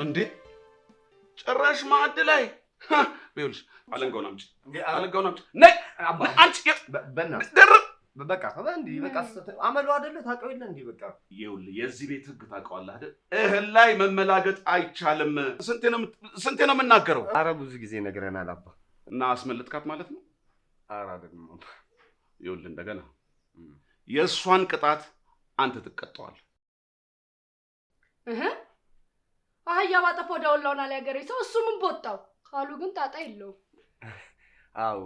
እንዴ ጭራሽ ማዕድ ላይ ይኸውልሽ አለንጋውን አምጪ ነይ አንቺ ደርብ በቃ እንዴ በቃ አመሉ አይደለ ታውቀው የለ እንዴ በቃ ይኸውልህ የዚህ ቤት ህግ ታውቀዋለህ አይደል እህል ላይ መመላገጥ አይቻልም ስንቴ ነው የምናገረው ኧረ ብዙ ጊዜ ነግረናል አባ እና አስመለጥካት ማለት ነው ኧረ አይደለም ይኸውልህ እንደገና የእሷን ቅጣት አንተ ትቀጣዋለህ አህያ ባጠፋው ዳውላውና ላይ ያገሬ ሰው እሱ ምን ቦጣው ካሉ ግን ጣጣ የለውም አዎ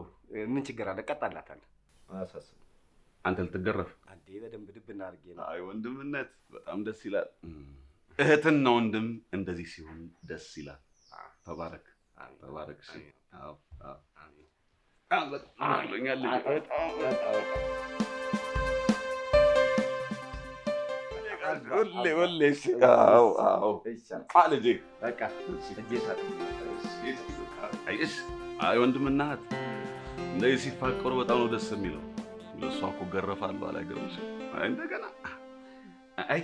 ምን ችግር አለ ቀጣላታለህ አሳስብ አንተ ልትገረፍ አንዴ በደንብ ድብ እናርጌ ነው አይ ወንድምነት በጣም ደስ ይላል እህትና ወንድም እንደዚህ ሲሆን ደስ ይላል ተባረክ እሺ አዎ አሜን በጣም ወሌ አዎ አለጄ በቃ እጄታ አይ ወንድምና እህት እንደዚህ ሲፋቀሩ በጣም ነው ደስ የሚለው ለሷ እኮ ገረፋለሁ አላገርምሽ አይ እንደገና አይ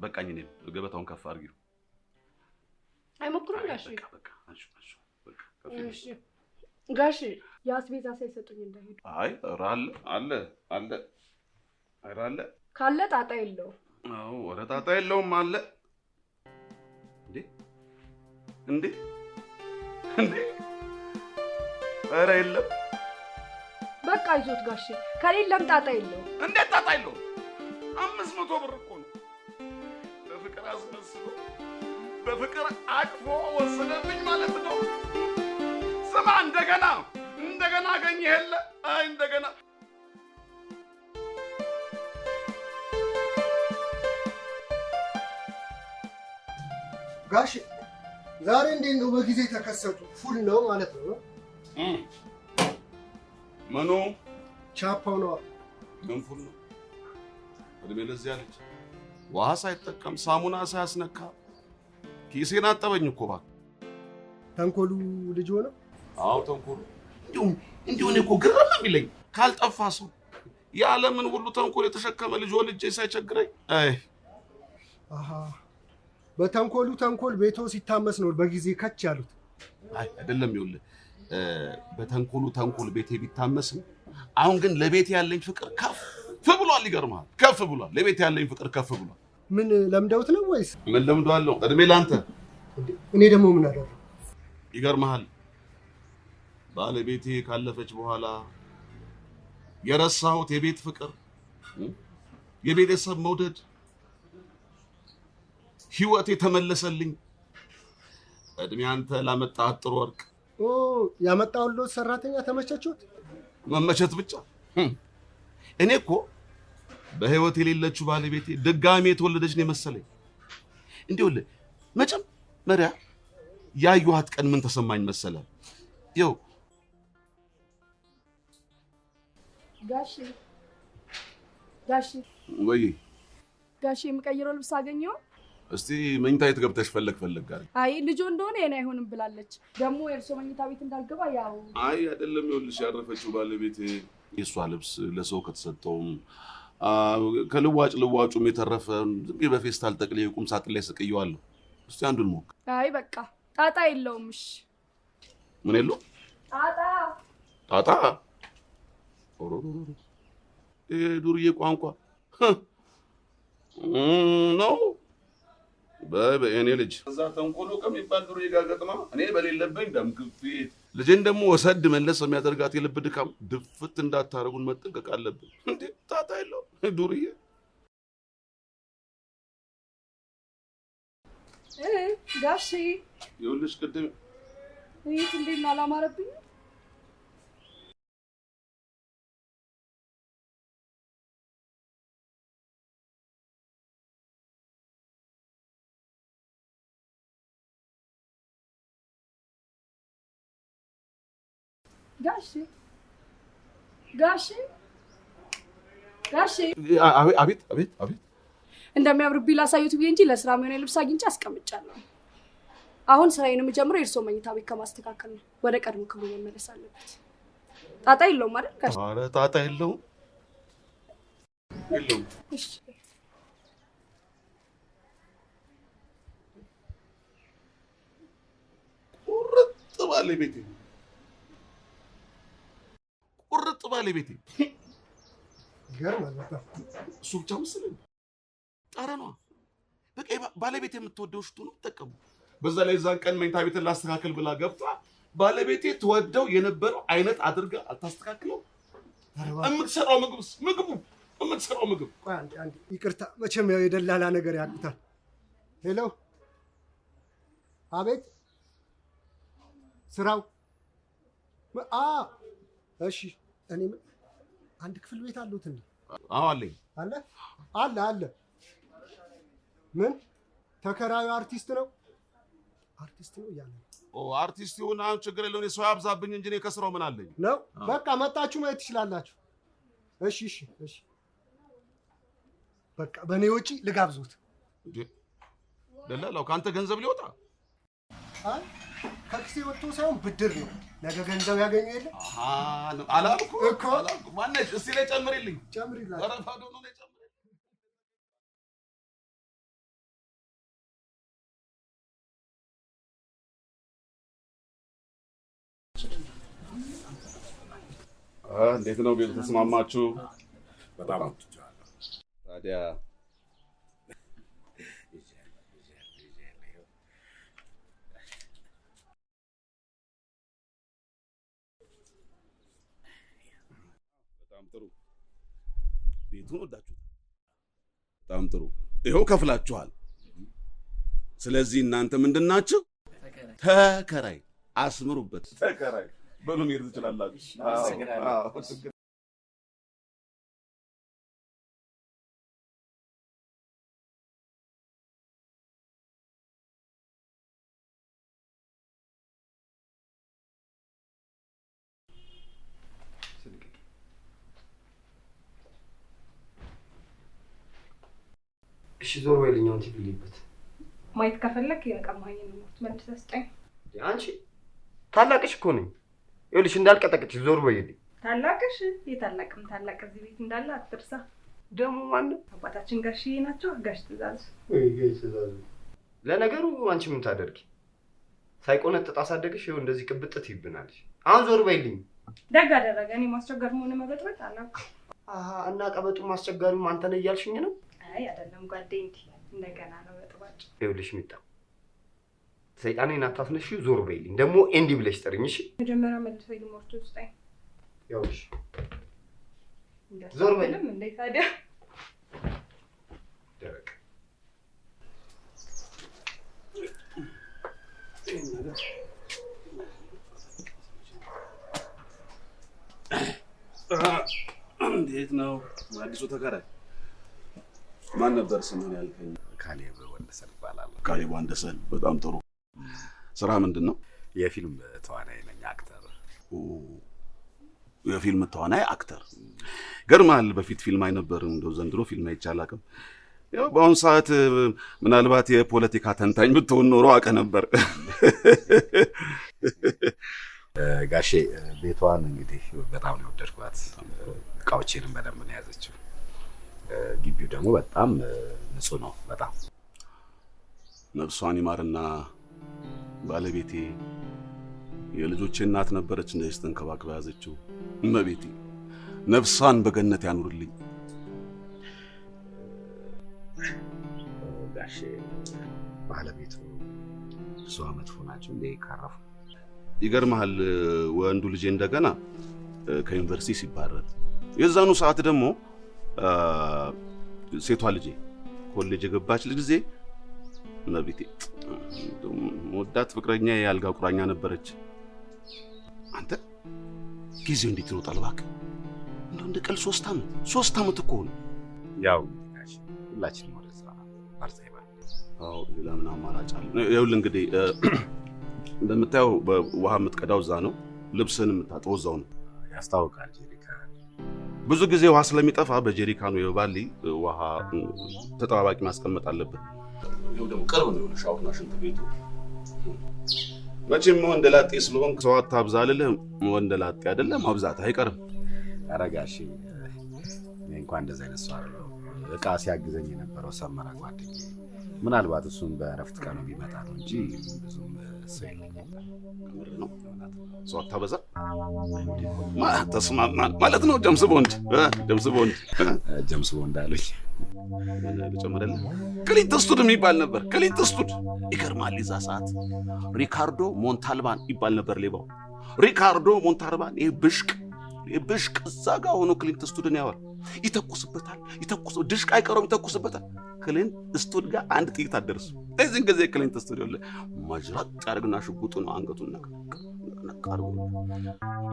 በቃኝ እኔም ገበታውን ከፍ አድርጊው አይሞክሩም ጋሽ በቃ እሺ ጋሽ ያስቤዛ ሳይሰጡኝ እንዳይሄዱ አይ አለ ካለ ጣጣ የለው አዎ ወረ ጣጣ የለውም አለ እንዴ ኧረ የለም በቃ ይዞት ጋሽ ከሌለም ጣጣ የለው እንዴት ጣጣ የለው 500 ብር እኮ ነው በፍቅር አስመስሎ በፍቅር አቅፎ ወሰደብኝ ማለት ነው ስማ እንደገና አገኘህ የለ አይ እንደገና ጋሽ ዛሬ እንዴት ነው በጊዜ ተከሰቱ ፉል ነው ማለት ነው ምኑ ቻፓው ነው ምን ፉል ነው ወደ ለዚያ ልጅ ውሃ ሳይጠቀም ሳሙና ሳያስነካ ኪሴን አጠበኝ እኮ ባክ ተንኮሉ ልጅ ሆነ አዎ ተንኮሉ እንዲሁ እኔ እኮ ግርም የሚለኝ ካልጠፋ ሰው የዓለምን ሁሉ ተንኮል የተሸከመ ልጅ ወልጄ ሳይቸግረኝ አይ አሃ በተንኮሉ ተንኮል ቤቶ ሲታመስ ነው በጊዜ ከች ያሉት አይ አይደለም ይኸውልህ በተንኮሉ ተንኮል ቤቴ ቢታመስም አሁን ግን ለቤት ያለኝ ፍቅር ከፍ ብሏል ይገርማል ከፍ ብሏል ለቤት ያለኝ ፍቅር ከፍ ብሏል ምን ለምደውት ነው ወይስ ምን ለምደዋለሁ እድሜ ላንተ እኔ ደግሞ ምን አደረኩ ይገርማል ባለቤቴ ካለፈች በኋላ የረሳሁት የቤት ፍቅር የቤተሰብ መውደድ ህይወቴ ተመለሰልኝ እድሜ አንተ ላመጣህ ጥሩ ወርቅ ያመጣውሎ ሰራተኛ ተመቸችሁት መመቸት ብቻ እኔ እኮ በህይወት የሌለችው ባለቤቴ ድጋሜ የተወለደች ነው መሰለኝ እንዴው መጀመሪያ ያዩሃት ቀን ምን ተሰማኝ መሰለ ይው ጋሽ የምቀይረው ልብስ አገኘው እስቲ መኝታ ቤት ገብተሽ ፈለግ ጋር አይ ልጅ እንደሆነ የኔ አይሆንም ብላለች ደግሞ የእርሶ መኝታ ቤት እንዳልገባ ያው አይ አይደለም ይኸውልሽ ያረፈችው ባለቤት የሷ ልብስ ለሰው ከተሰጠው ከልዋጩም የተረፈ በፌስታል ጠቅልዬ ቁም ሳጥን ላይ ሰቅየዋለሁ እስቲ አንዱን ሞክ አይ በቃ ጣጣ የለውም እሺ ምን የለው ጣጣ ዱርዬ ቋንቋ ነው በእኔ ልጅ እዛ ተንኮሎ ከሚባል ዱርዬ ጋር ገጥማ እኔ በሌለብኝ ደም ግፊት ልጄን ደግሞ ወሰድ መለስ የሚያደርጋት የልብ ድካም ድፍት እንዳታረጉን መጠንቀቅ አለብን እንዴ ጣጣ የለው ዱርዬ ጋሽ ይኸውልሽ ቅድም ይሄት እንዴት ነው አላማረብኝ ጋሽ አቤት እንደሚያምርብኝ ላሳዩት ብዬ እንጂ ለስራ የሚሆነ ልብስ አግኝቼ አስቀምጫለሁ። አሁን ስራዬን የምጀምረው የእርሶ መኝታ ቤት ከማስተካከል ነው። ወደ ቀድሞ ክብሩ መመለስ አለበት። ጣጣ የለውም አይደል ጋሽ? ኧረ ጣጣ የለውም። እሺ ባለቤቴ ቁርጥ ባለቤቴ ይገርማል በጣም። እሱ ብቻ መሰለኝ ጠረኗ በቃ ባለቤቴ የምትወደው ሽቶ ነው የምትጠቀሙ። በዛ ላይ እዛን ቀን መኝታ ቤትን ላስተካክል ብላ ገብታ ባለቤቴ ትወደው የነበረው አይነት አድርጋ አልታስተካክለው። የምትሰራው ምግብ ቆይ አንዴ ይቅርታ፣ መቼም ያው የደላላ ነገር ያቅታል። ሄሎ፣ አቤት፣ ስራው እሺ። እኔ አንድ ክፍል ቤት አሉት እንዴ? አዎ አለኝ። አለ። ምን ተከራዩ አርቲስት ነው እያለ አርቲስት ይሁን አሁን ችግር የለውም። ሰው ያብዛብኝ እንጂ እኔ ከስራው ምን አለኝ ነው። በቃ መጣችሁ ማየት ትችላላችሁ። እሺ። በቃ በእኔ ወጪ ልጋብዙት። ደላላው ከአንተ ገንዘብ ሊወጣ? አይ ከኪሴ ወጥቶ ሳይሆን ብድር ነው። ነገ ገንዘብ ያገኙ የለ አላልኩም እኮ ማነሽ? እስቲ ላይ ጨምሪልኝ። ጨምሪላችሁ። እንዴት ነው ቤቱ? ተስማማችሁ? በጣም ታዲያ በጣም ጥሩ። ቤቱን ወዳችሁት? በጣም ጥሩ። ይኸው ከፍላችኋል። ስለዚህ እናንተ ምንድናችሁ? ተከራይ። አስምሩበት። ተከራይ በሉ መሄድ ትችላላችሁ። እሺ ዞር በይልኝ። አንቺ ብሊበት ማየት ከፈለክ የቀማኝ ነው መልሰህ ስጠኝ። አንቺ ታላቅሽ እኮ ነኝ። ይኸውልሽ እንዳልቀጠቅጥሽ ዞር በይልኝ። ታላቅሽ? የታላቅም ታላቅ እዚህ ቤት እንዳለ አትርሳ። ደግሞ ማነው? አባታችን ጋሽዬ ናቸው። ጋሽ ትእዛዙ። ጋሽ ትእዛዙ። ለነገሩ አንቺ ምን ታደርጊ? ሳይቆነጥጥ አሳደግሽ። ይኸው እንደዚህ ቅብጥት ይብናልሽ። አሁን ዞር በይልኝ። ደግ አደረገ። እኔ ማስቸገር መሆን መበጥበጥ አላውቅም። እና ቀበጡ ማስቸጋሪው አንተ ነህ እያልሽኝ ነው? አይ አይደለም ጓደኛዬ፣ እንደገና ነው በጥባጭ። ይኸውልሽ ሚጣ ሰይጣኔን አታስነሺው። ዞር በይልኝ። ደግሞ ኤንዲ ብለሽ ጥሪኝ። እሺ መጀመሪያ መልሶ ይሞርቱ ስጠኝ። ይኸውልሽ ዞር በይልኝ። እንዴ ታዲያ ደረቅ እንዴት ነው አዲሱ ተከራይ? ማን ነበር ስምን ያልከኝ? ካሌብ ወንደሰን ይባላል። ካሌብ ወንደሰን። በጣም ጥሩ። ስራ ምንድን ነው? የፊልም ተዋናይ ነኝ፣ አክተር። የፊልም ተዋናይ አክተር። ገርማል። በፊት ፊልም አይነበርም። እንደው ዘንድሮ ፊልም አይቻል አቅም። ያው በአሁኑ ሰዓት ምናልባት የፖለቲካ ተንታኝ ብትሆን ኖሮ አውቀ ነበር። ጋሼ ቤቷን እንግዲህ በጣም ነው የወደድኳት። እቃዎቼንም በደንብ ነው የያዘችው። ግቢው ደግሞ በጣም ንጹህ ነው። በጣም ነፍሷን ይማርና ባለቤቴ የልጆቼ እናት ነበረች። እንደዚህ ስትንከባከብ ያዘችው እመቤቴ ነፍሷን በገነት ያኑርልኝ። ጋሼ ባለቤቱ ብዙ አመት ሆናቸው እንደ ካረፉ? ይገርምሃል፣ ወንዱ ልጄ እንደገና ከዩኒቨርሲቲ ሲባረር የዛኑ ሰዓት ደግሞ ሴቷ ልጄ ኮሌጅ የገባች ጊዜ እመቤቴ ወዳት ፍቅረኛ የአልጋ ቁራኛ ነበረች። አንተ ጊዜው እንዴት ይሮጣል እባክህ! እንደ ቀል 3 ዓመት እኮ ነው። ያው ጋሼ ሁላችንም ወደዛ አርሰይባል። አዎ ሌላ ምን አማራጭ አለ? ይኸውልህ እንግዲህ እንደምታየው በውሃ የምትቀዳው እዛ ነው፣ ልብስን የምታጥበው እዛው ነው። ያስታውቃል። ጀሪካ ብዙ ጊዜ ውሃ ስለሚጠፋ በጀሪካኑ የባሊ ውሃ ተጠባባቂ ማስቀመጥ አለብን። ይኸው ደግሞ ቅርብ ነው ሻወርና ሽንት ቤቱ። መቼም ወንደላጤ ስለሆንክ ሰው አታብዛ አልልህም። ወንደላጤ አይደለም ማብዛት አይቀርም። ኧረ ጋሼ እኔ እንኳን እንደዛ አይነት ሰው አይደለሁም። እቃ ሲያግዘኝ የነበረው ሰመረ ጓደኛዬ፣ ምናልባት እሱም በእረፍት ቀኑ ቢመጣ ነው እንጂ ብዙም ነው ሰው አታበዛ ተስማማን ማለት ነው። ጀምስ ቦንድ አለኝ። ልጨምርልህ ክሊንት ኢስትውድ የሚባል ነበር። ክሊንት ኢስትውድ ይገርማል። ይዛ ሰዓት ሪካርዶ ሞንታልባን ይባል ነበር ሌባው። ሪካርዶ ሞንታልባን ይሄ ብሽቅ እዛ ጋር ሆኖ ክሊንት ኢስትውድን ያወር ይተኩስበታል። ድሽቅ አይቀረውም ይተኩስበታል። ክሊንት ኢስትውድ ጋር አንድ ጥይት አደረሰው። እዚህን ጊዜ ክሊንት ኢስትውድ ይኸውልህ መጅራት ያደርግና ሽጉጡ ነው አንገቱን ነቃርጎ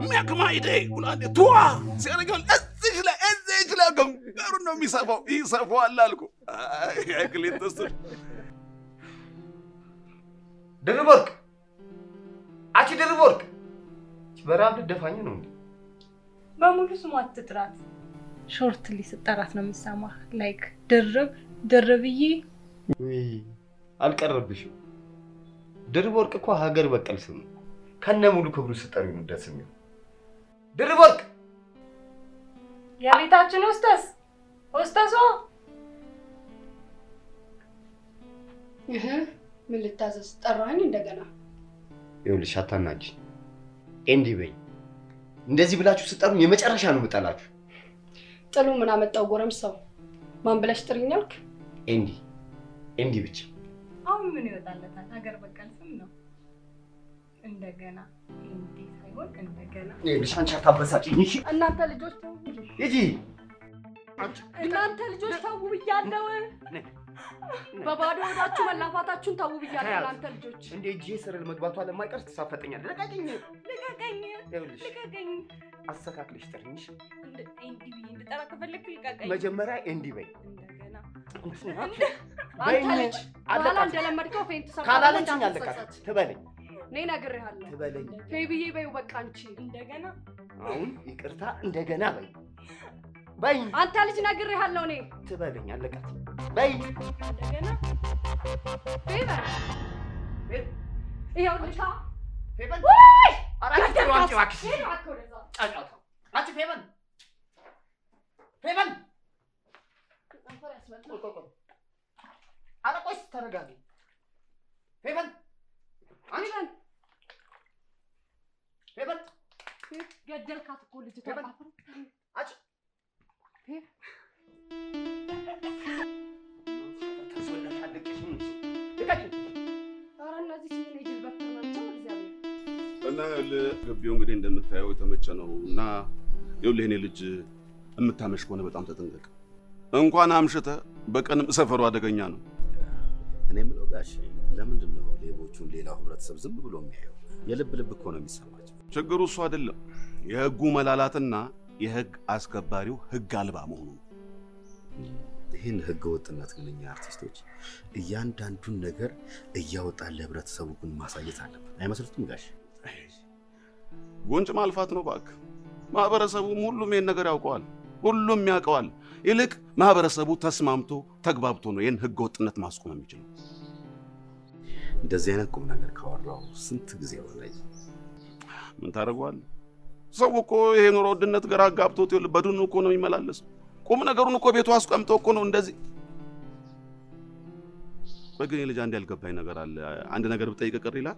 ሚያክማይዴ ጉላዴ ቱዋ ሲያደርገው እዚህ ላይ ገንበሩን ነው የሚሰፋው። ይሰፋዋል አልኩ። ክሊንት ኢስትውድ ድርቦርቅ አቺ ድርቦርቅ በራብ ልደፋኝ ነው እንዴ? በሙሉ ስሟ አትጥራት። ሾርት ሊስጠራት ነው የምትሰማህ። ላይክ ድርብዬ አልቀረብሽም። ድርቦርቅ እኮ ሀገር በቀል ስም ነው። ከነ ሙሉ ክብሩ ስጠሪው ነው ደስ የሚለው። ድርቦርቅ የቤታችን ሆስተሷ ምን ልታዘዝ? ጠራኝ እንደገና። ይኸውልሽ አታናጂ ኤንዲ በይ። እንደዚህ ብላችሁ ስጠሩኝ የመጨረሻ ነው የምጠላችሁ። ጥሉ ምን አመጣው? ጎረምሳው ማን ብለሽ ጥሪኝ አልክ? ኤንዲ ብቻ። አሁን ምን ይወጣለታል? ሀገር በቀል ስም ነው። እንደገና ኤንዲ ሳይሆን እንደገና። ይኸውልሽ አንቺ አታበሳጭኝ እሺ? እናንተ ልጆች ተው ሂጂ። እናንተ ልጆች ተው ብያለሁ። በባዶ ወዳችሁ መላፋታችሁን ተው ብያለሁ። እናንተ ልጆች እንደ እጄ ስር መግባቷ ለማይቀር ትሳፈጠኛለህ። ልቀቀኝ። ይኸውልሽ አስተካክለሽ ጥሪኝ። ኤንዲ ብዬ እንድጠራ ከፈለክ ልቀቀኝ። መጀመሪያ ኤንዲ በይ። እንደገና አንተ ልጅ ባላ እንደለመድከው ፌንት ሰራ ካላለችኝ አለቃት ትበለኝ። ነይ ነግሬሃለሁ። ትበለኝ። ፌብዬ በይው በቃ አንቺ እንደገና አሁን ይቅርታ እንደገና በይ። አንተ ልጅ ነግሬሃለሁ። እኔ ትበለኝ አለቃት በይ። እንደገና ፌቨር ይኸው ልካ ፌቨር ወይ አራጭ ዋንጭ ዋክስ ጫጫታ አንቺ ፌቨር አንፈር ያስመጣ አረቆስ ተረጋጊ። ፌቨር ገደልካት እኮ ልጅ ፌቨር አጭ እና ግቢው እንግዲህ እንደምታየው የተመቸ ነው። እና ይኸውልህ እኔ ልጅ የምታመሽ ከሆነ በጣም ተጠንቀቅ። እንኳን አምሽተ በቀንም ሰፈሩ አደገኛ ነው። እኔ የምለው ጋሽ ለምንድን ነው ሌቦቹን ሌላው ህብረተሰብ ዝም ብሎ የሚያየው? የልብ እኮ ነው የሚሰማቸው። ችግሩ እሱ አይደለም፣ የህጉ መላላትና የህግ አስከባሪው ህግ አልባ መሆኑ ነው። ይህን ህገ ወጥነት ግን እኛ አርቲስቶች እያንዳንዱን ነገር እያወጣን ለህብረተሰቡ ግን ማሳየት አለብን። አይመስልቱም ጋሽ? ጉንጭ ማልፋት ነው እባክህ። ማህበረሰቡም ሁሉም ይሄን ነገር ያውቀዋል፣ ሁሉም ያውቀዋል። ይልቅ ማህበረሰቡ ተስማምቶ ተግባብቶ ነው ይሄን ህገ ወጥነት ማስቆም የሚችለው። እንደዚህ አይነት ቁም ነገር ካወራው ስንት ጊዜ ሆነኝ። ምን ታደርገዋለህ? ሰው እኮ ይሄ ኑሮ ውድነት ግራ አጋብቶት በዱን እኮ ነው የሚመላለሰው። ቁም ነገሩን እኮ ቤቱ አስቀምጦ እኮ ነው እንደዚህ። በግን ልጅ አንድ ያልገባኝ ነገር አለ። አንድ ነገር ብጠይቅ ቅር ይላል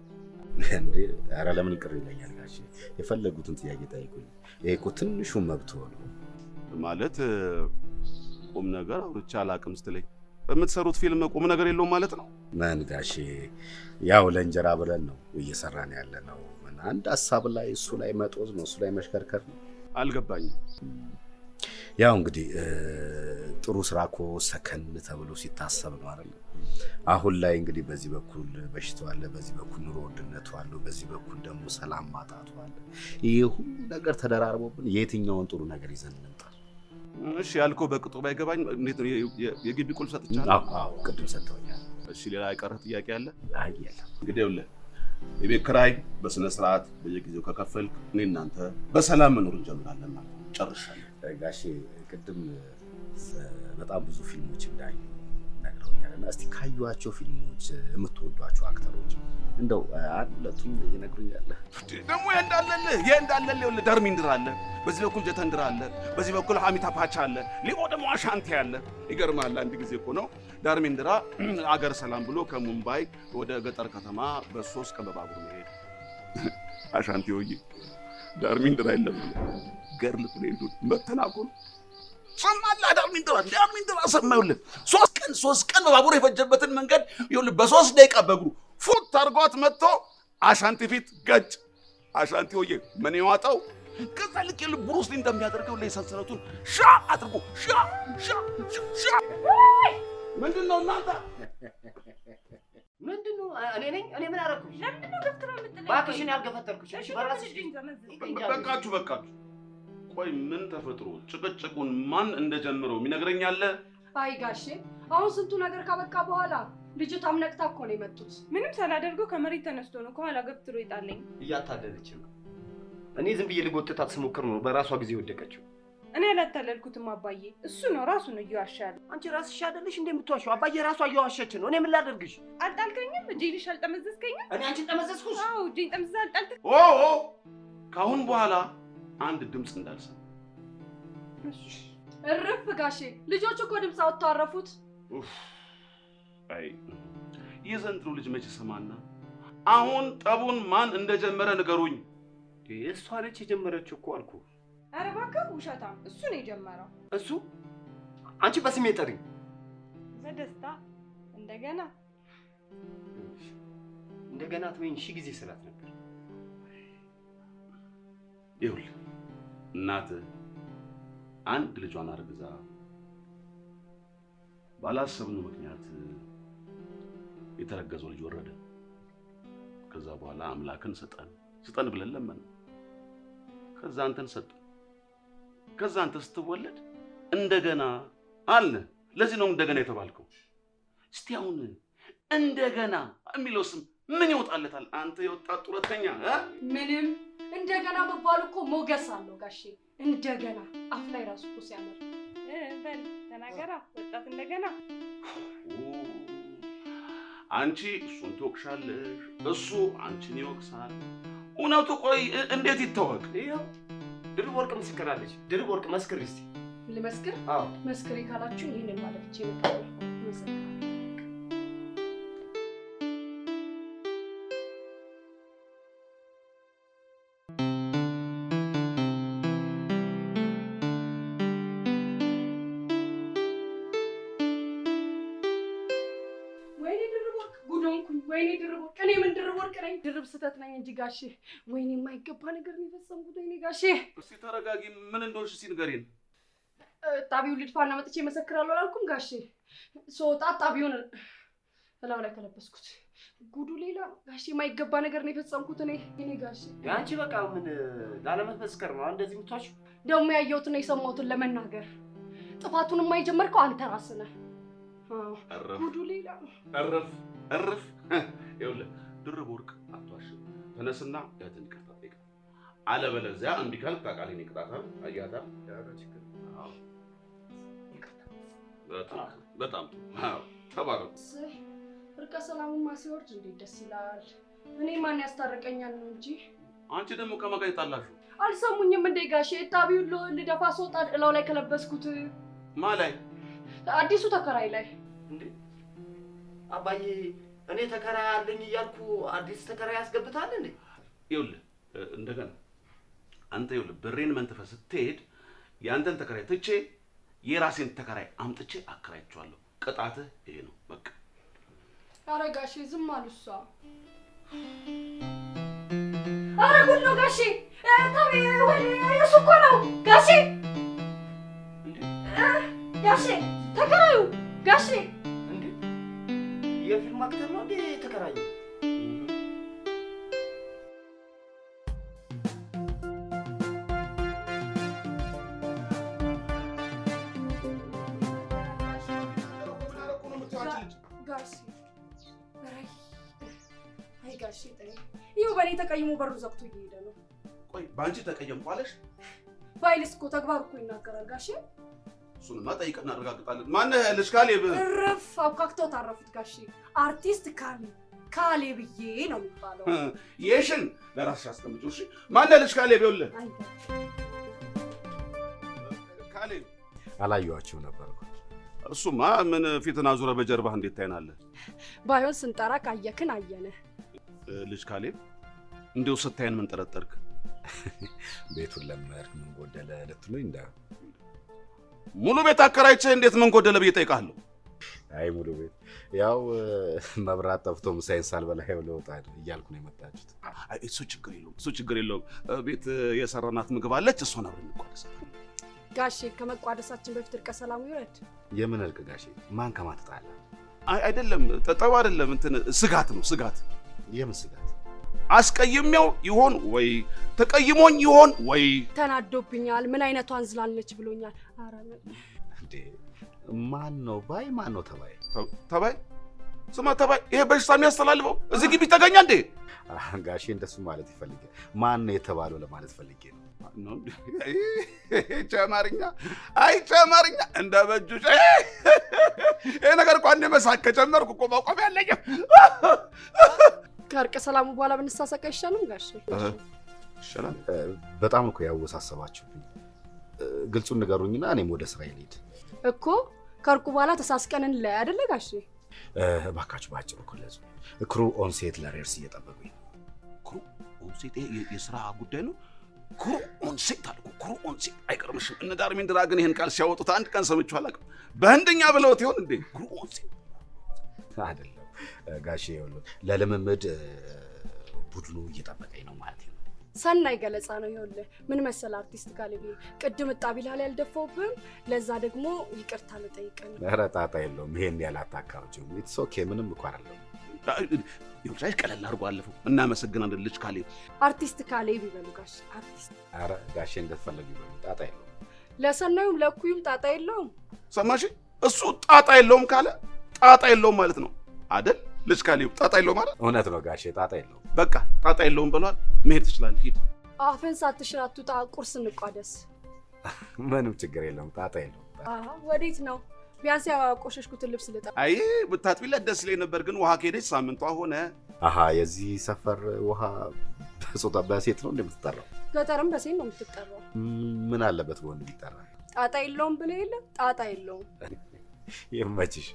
እንዴ? ኧረ ለምን ቅር ይለኛል ጋሽ? የፈለጉትን ጥያቄ ጠይቁኝ። ይሄ እኮ ትንሹ መብት ነው ማለት። ቁም ነገር አውርቼ አላውቅም ስትለኝ በምትሰሩት ፊልም ቁም ነገር የለውም ማለት ነው? ምን ጋሽ፣ ያው ለእንጀራ ብለን ነው እየሰራን ያለ ነው። ምን አንድ ሀሳብ ላይ እሱ ላይ መጦዝ ነው፣ እሱ ላይ መሽከርከር ነው። አልገባኝም። ያው እንግዲህ ጥሩ ስራ እኮ ሰከን ተብሎ ሲታሰብ ነው አይደል? አሁን ላይ እንግዲህ በዚህ በኩል በሽታው አለ፣ በዚህ በኩል ኑሮ ውድነቱ አለ፣ በዚህ በኩል ደግሞ ሰላም ማጣቱ አለ። ይሄ ሁሉ ነገር ተደራርቦብን የትኛውን ጥሩ ነገር ይዘን እንምጣ? እሺ ያልከው በቅጡ ባይገባኝ እንዴት ነው? የግቢ ቁልፍ ሰጥቻለሁ። አዎ ቅድም ሰጥተውኛል። እሺ ሌላ አይቀርህ ጥያቄ አለ? አይ የለም። እንግዲህ ይኸውልህ የቤት ኪራይ በስነ ስርዓት በየጊዜው ከከፈልክ እኔ እናንተ በሰላም መኖር እንጀምራለን ማለት ነው። ጨርሻለሁ። ጋሼ ቅድም በጣም ብዙ ፊልሞች እንዳዩ ነግረውኛል። እና እስቲ ካዩዋቸው ፊልሞች የምትወዷቸው አክተሮች እንደው አንድ ሁለቱን ይነግሩኛል? ደግሞ እንዳለልህ ዳርሚንድር አለ፣ በዚህ በኩል ጀተንድር አለ፣ በዚህ በኩል ሀሚታ ፓቻ አለ፣ ሊቆ ደግሞ አሻንቲ አለ። ይገርማል። አንድ ጊዜ እኮ ነው ዳርሚንድራ አገር ሰላም ብሎ ከሙምባይ ወደ ገጠር ከተማ በ3 ቀን በባቡር መሄድ። አሻንቲ ሆይ ዳርሚንድራ የለም ገርል ፍሬንዱ መተናኮል ሰማላ ዳርሚንድራ ሰማዩልህ። 3 ቀን በባቡር የፈጀበትን መንገድ ይኸውልህ በ3 ደቂቃ በእግሩ ፉት አድርጓት መጥቶ አሻንቲ ፊት ገጭ። አሻንቲ ሆዬ ምን ይዋጣው? ከዛ ልክ ይኸውልህ ብሩስ ሊ እንደሚያደርገው ለሰንሰለቱን ሻ አድርጎ ሻ ምንድን ነው እናንተ? ምንድን ነው? እኔ ምን አደረኩሽ? ለምንድን ነው ገፍትራ የምትለኝ? እባክሽን ያልገፈተርኩሽ። እሺ በራስሽ በቃችሁ። ቆይ ምን ተፈጥሮ ጭቅጭቁን ማን እንደጀመረው የሚነግረኝ አለ? አይ ጋሼ አሁን ስንቱ ነገር ካበቃ በኋላ ልጅቷም ነቅታ እኮ ነው የመጡት። ምንም ሳላደርገው ከመሬት ተነስቶ ነው ከኋላ ገፍትሮ ይጣለኝ። እያታለለች ነው። እኔ ዝም ብዬ ልጎትታት ስሞክር ነው በራሷ ጊዜ ወደቀችው። እኔ አላታለልኩትም አባዬ፣ እሱ ነው ራሱ ነው እየዋሻ ያለው። አንቺ ራስሽ አይደለሽ እንዴ የምትዋሺው? አባዬ ራሷ እየዋሸች ነው። እኔ ምን ላደርግሽ? አልጣልከኝም? እጄልሽ አልጠመዘዝከኝም? እኔ አንቺን ጠመዘዝኩሽ? አዎ እጄን ጠምዘዝ አልጣልክ። ከአሁን በኋላ አንድ ድምፅ እንዳልሰማ። እርፍ ጋሼ፣ ልጆቹ እኮ ድምፅ አወጣው አረፉት። አይ የዘንድሮ ልጅ መቼ ሰማና። አሁን ጠቡን ማን እንደጀመረ ንገሩኝ። እሷ ነች የጀመረችው እኮ አልኩ። ኧረ እባክህ ውሸታም፣ እሱ ነው የጀመረው። እሱ? አንቺ በስሜ ጠሪኝ። በደስታ እንደገና ትወኝ 1000 ጊዜ ስላት ነበር። ይኸውልህ እናትህ አንድ ልጇን አርግዛ ባላሰብነው ምክንያት የተረገዘው ልጅ ወረደ። ከዛ በኋላ አምላክን ስጠን ብለን ለመን። ከዛ አንተን ሰጠን። ከዛ አንተ ስትወለድ እንደገና አለ። ለዚህ ነው እንደገና የተባልከው። እስቲ አሁን እንደገና የሚለው ስም ምን ይወጣለታል? አንተ የወጣት ጡረተኛ። ምንም እንደገና መባሉ እኮ ሞገስ አለው ጋሼ። እንደገና አፍ ላይ ራሱ እኮ ሲያምር። በል ተናገራ ወጣት እንደገና። አንቺ እሱን ትወቅሻለሽ፣ እሱ አንቺን ይወቅሳል። እውነቱ ቆይ እንዴት ይታወቅ? ይኸው ድርብ ወርቅ ምስክር አለች። ድርብ ወርቅ መስክር እስቲ። ልመስክር? አዎ መስክሬ ካላችሁ ይሄንን ማለት ይችላል። መስክር ወይኔ ድርብ ወርቅ። እኔ ምን ድርብ ወርቅ ነኝ? ድርብ ስተት ነኝ እንጂ ጋሼ። ወይኔ የማይገባ ነገር ነው የፈጸምኩት። ወይኔ ጋሼ። እስቲ ተረጋጊ። ምን እንደሆንሽ እስቲ ንገሪን። ጣቢውን ልድፋና መጥቼ መሰክራለሁ አላልኩም ጋሼ? ስወጣ ጣቢውን እላው ላይ ከለበስኩት። ጉዱ ሌላ ጋሼ። የማይገባ ነገር ነው የፈጸምኩት እኔ ጋሼ። ያንቺ በቃ ምን ላለመመስከር ነው እንደዚህ የምትዋሺው? ደግሞ ያየሁትና የሰማሁትን ለመናገር። ጥፋቱን የማይጀመርከው አንተ ራስህ ነህ። ጉዱ ሌላ እርፍ። ይኸውልህ ድርብ ወርቅ አትዋሽም። ተነስና እህትን ይቅርታ ጠይቅ። አለበለዚያ እምቢ ካልክ ታውቃለህ እኔ ቅጣታል። አያታል። በጣም ተባረክ። እርቀ ሰላሙማ ሲወርድ እንዴት ደስ ይላል። እኔ ማን ያስታርቀኛል ነው እንጂ። አንቺ ደግሞ ከማን ጋር ይጣላሽው? አልሰሙኝም እንዴ ጋሼ? ጣቢውን ልደፋ ስወጣ እላው ላይ ከለበስኩት። ማ ላይ? አዲሱ ተከራይ ላይ። እንዴ አባዬ እኔ ተከራይ አለኝ እያልኩ አዲስ ተከራይ ያስገብታል እንዴ? ይኸውልህ እንደገና አንተ ይኸውልህ ብሬን መንተፈ ስትሄድ ያንተን ተከራይ ትቼ የራሴን ተከራይ አምጥቼ አከራይቼዋለሁ። ቅጣትህ ይሄ ነው በቃ። ኧረ ጋሼ ዝም አሉ እሷ። ኧረ ጉድ ነው ጋሼ። ታቢ ወይ እሱ እኮ ነው ጋሼ። ጋሼ ተከራዩ ጋሼ። እንዴ የፊልም አክተር ነው እንዴ ተከራዩ? ጋሼ ይኸው በእኔ ተቀይሞ በሩ ዘግቶ እየሄደ ነው። ቆይ በአንቺ ተቀየምኩ አለሽ? ባይልስ እኮ ተግባር እኮ ይናገራል ጋሼ። እሱንማ ጠይቀን እናረጋግጣለን። ማነህ ልጅ ካሌብ? እረፍ አውካክተው ታረፉት ጋሼ። አርቲስት ካሌብዬ ነው የሚባለው። የሽን ለራስሽ አስቀምጪው እሺ። ማነህ ልጅ ካሌብ? ይኸውልህ ካሌብ አላየኋቸው ነበር። እሱማ ምን ፊትና ዙረ በጀርባህ እንዴት ታይናለህ? ባይሆን ስንጠራ ካየክን አየነህ። ልጅ ካሌብ እንደው ስታየን ምን ጠረጠርክ? ቤቱን ለመርክ ምን ጎደለ ልትሉኝ እንደ ሙሉ ቤት አከራይቼ እንዴት ምን ጎደለ ብዬ እጠይቅሃለሁ? አይ ሙሉ ቤት ያው መብራት ጠፍቶ ምሳዬን ሳልበላ ለውጣ እያልኩ ነው የመጣችሁት። አይ እሱ ችግር የለውም። ቤት የሰራናት ምግብ አለች፣ እሷን አብረን እንቋደሳለን። ጋሼ ከመቋደሳችን በፊት እርቀ ሰላም ይውረድ። የምን እርቅ ጋሼ? ማን ከማትጣላ? አይ አይደለም፣ ጠጠው አይደለም፣ እንትን ስጋት ነው። ስጋት? የምን ስጋት? አስቀይሜው ይሆን ወይ ተቀይሞኝ ይሆን ወይ ተናዶብኛል፣ ምን አይነቷን ዝላለች ብሎኛል። ኧረ እንዴ ማን ነው ባይ? ማን ነው ተባይ? ተባይ? ስማ ተባይ፣ ይሄ በሽታ የሚያስተላልፈው እዚህ ግቢ ተገኘ እንዴ? ጋሼ እንደሱ ማለት ይፈልጋል። ማን ነው የተባለው ለማለት ፈልጌ ነው። ጨማርኛ እንደበጁሽ ይሄ ነገር እንኳን መሳቅ ከጀመርኩ እኮ ማቆም ያለኝም። ከእርቀ ሰላሙ በኋላ ብንሳሳቅ አይሻልም ጋሼ? ይሻላል። በጣም እኮ ያወሳሰባችሁብኝ። ግልጹን ንገሩኝና እኔም ወደ ስራ ልሂድ እኮ። ከእርቁ በኋላ ተሳስቀን እንለያይ አይደለ ጋሼ? እባካችሁ ባጭሩ ኩለዙ። ክሩ ኦን ሴት ለሬርስ እየጠበቁኝ። ክሩ ኦን ሴት የስራ ጉዳይ ነው። ክሩ ኦን ሴት አልኩ። ክሩ ኦን ሴት አይቀርምሽም። እነ ዳርሜንድራ ግን ይሄን ቃል ሲያወጡት አንድ ቀን ሰምቼው አላውቅም። በህንደኛ ብለውት ይሆን እንዴ? ክሩ ኦን ሴት አይደለም ጋሼ። ይኸውልህ ለልምምድ ቡድኑ እየጠበቀኝ ነው ማለት ነው። ሰናይ ገለጻ ነው። ይኸውልህ ምን መሰል አርቲስት ካሌብ፣ ቅድም እጣቢልሃል ያልደፋውብህም፣ ለዛ ደግሞ ይቅርታ ልጠይቅህ። ኧረ ጣጣ የለውም። ይሄን ያላታካውጭው ኢትስ ኦኬ። ምንም እኮ አይደለም። ይኸውልሽ ቀለል አድርጎ አለፈው። እናመሰግናለን ልጅ ካሌብ። አርቲስት ካሌብ ይበሉ ጋሼ። አርቲስት። ኧረ ጋሼ እንደተፈለጉ ይበሉ። ጣጣ የለውም። ለሰናዩም ለኩዩም ጣጣ የለውም። ሰማሽ? እሱ ጣጣ የለውም ካለ ጣጣ የለውም ማለት ነው አይደል? ልጅ ካሌብ ጣጣ የለውም ማለት እውነት ነው ጋሼ። ጣጣ የለውም። በቃ ጣጣ የለውም ብሏል። መሄድ ትችላለህ። ሂድ። አፍን ሳትሽር አትውጣ። ቁርስ እንቋደስ። ምንም ችግር የለውም። ጣጣ የለውም። ወዴት ነው? ቢያንስ ያቆሸሽኩትን ልብስ ልጠብ። አይ ብታጥቢለት ደስ ይለኝ ነበር፣ ግን ውሃ ከሄደች ሳምንቷ ሆነ። የዚህ ሰፈር ውሃ በሴት ነው እንደምትጠራው? ገጠርም በሴት ነው የምትጠራው። ምን አለበት በወንድ ቢጠራ? ጣጣ የለውም ብለህ የለ? ጣጣ የለውም። ይመችሽ።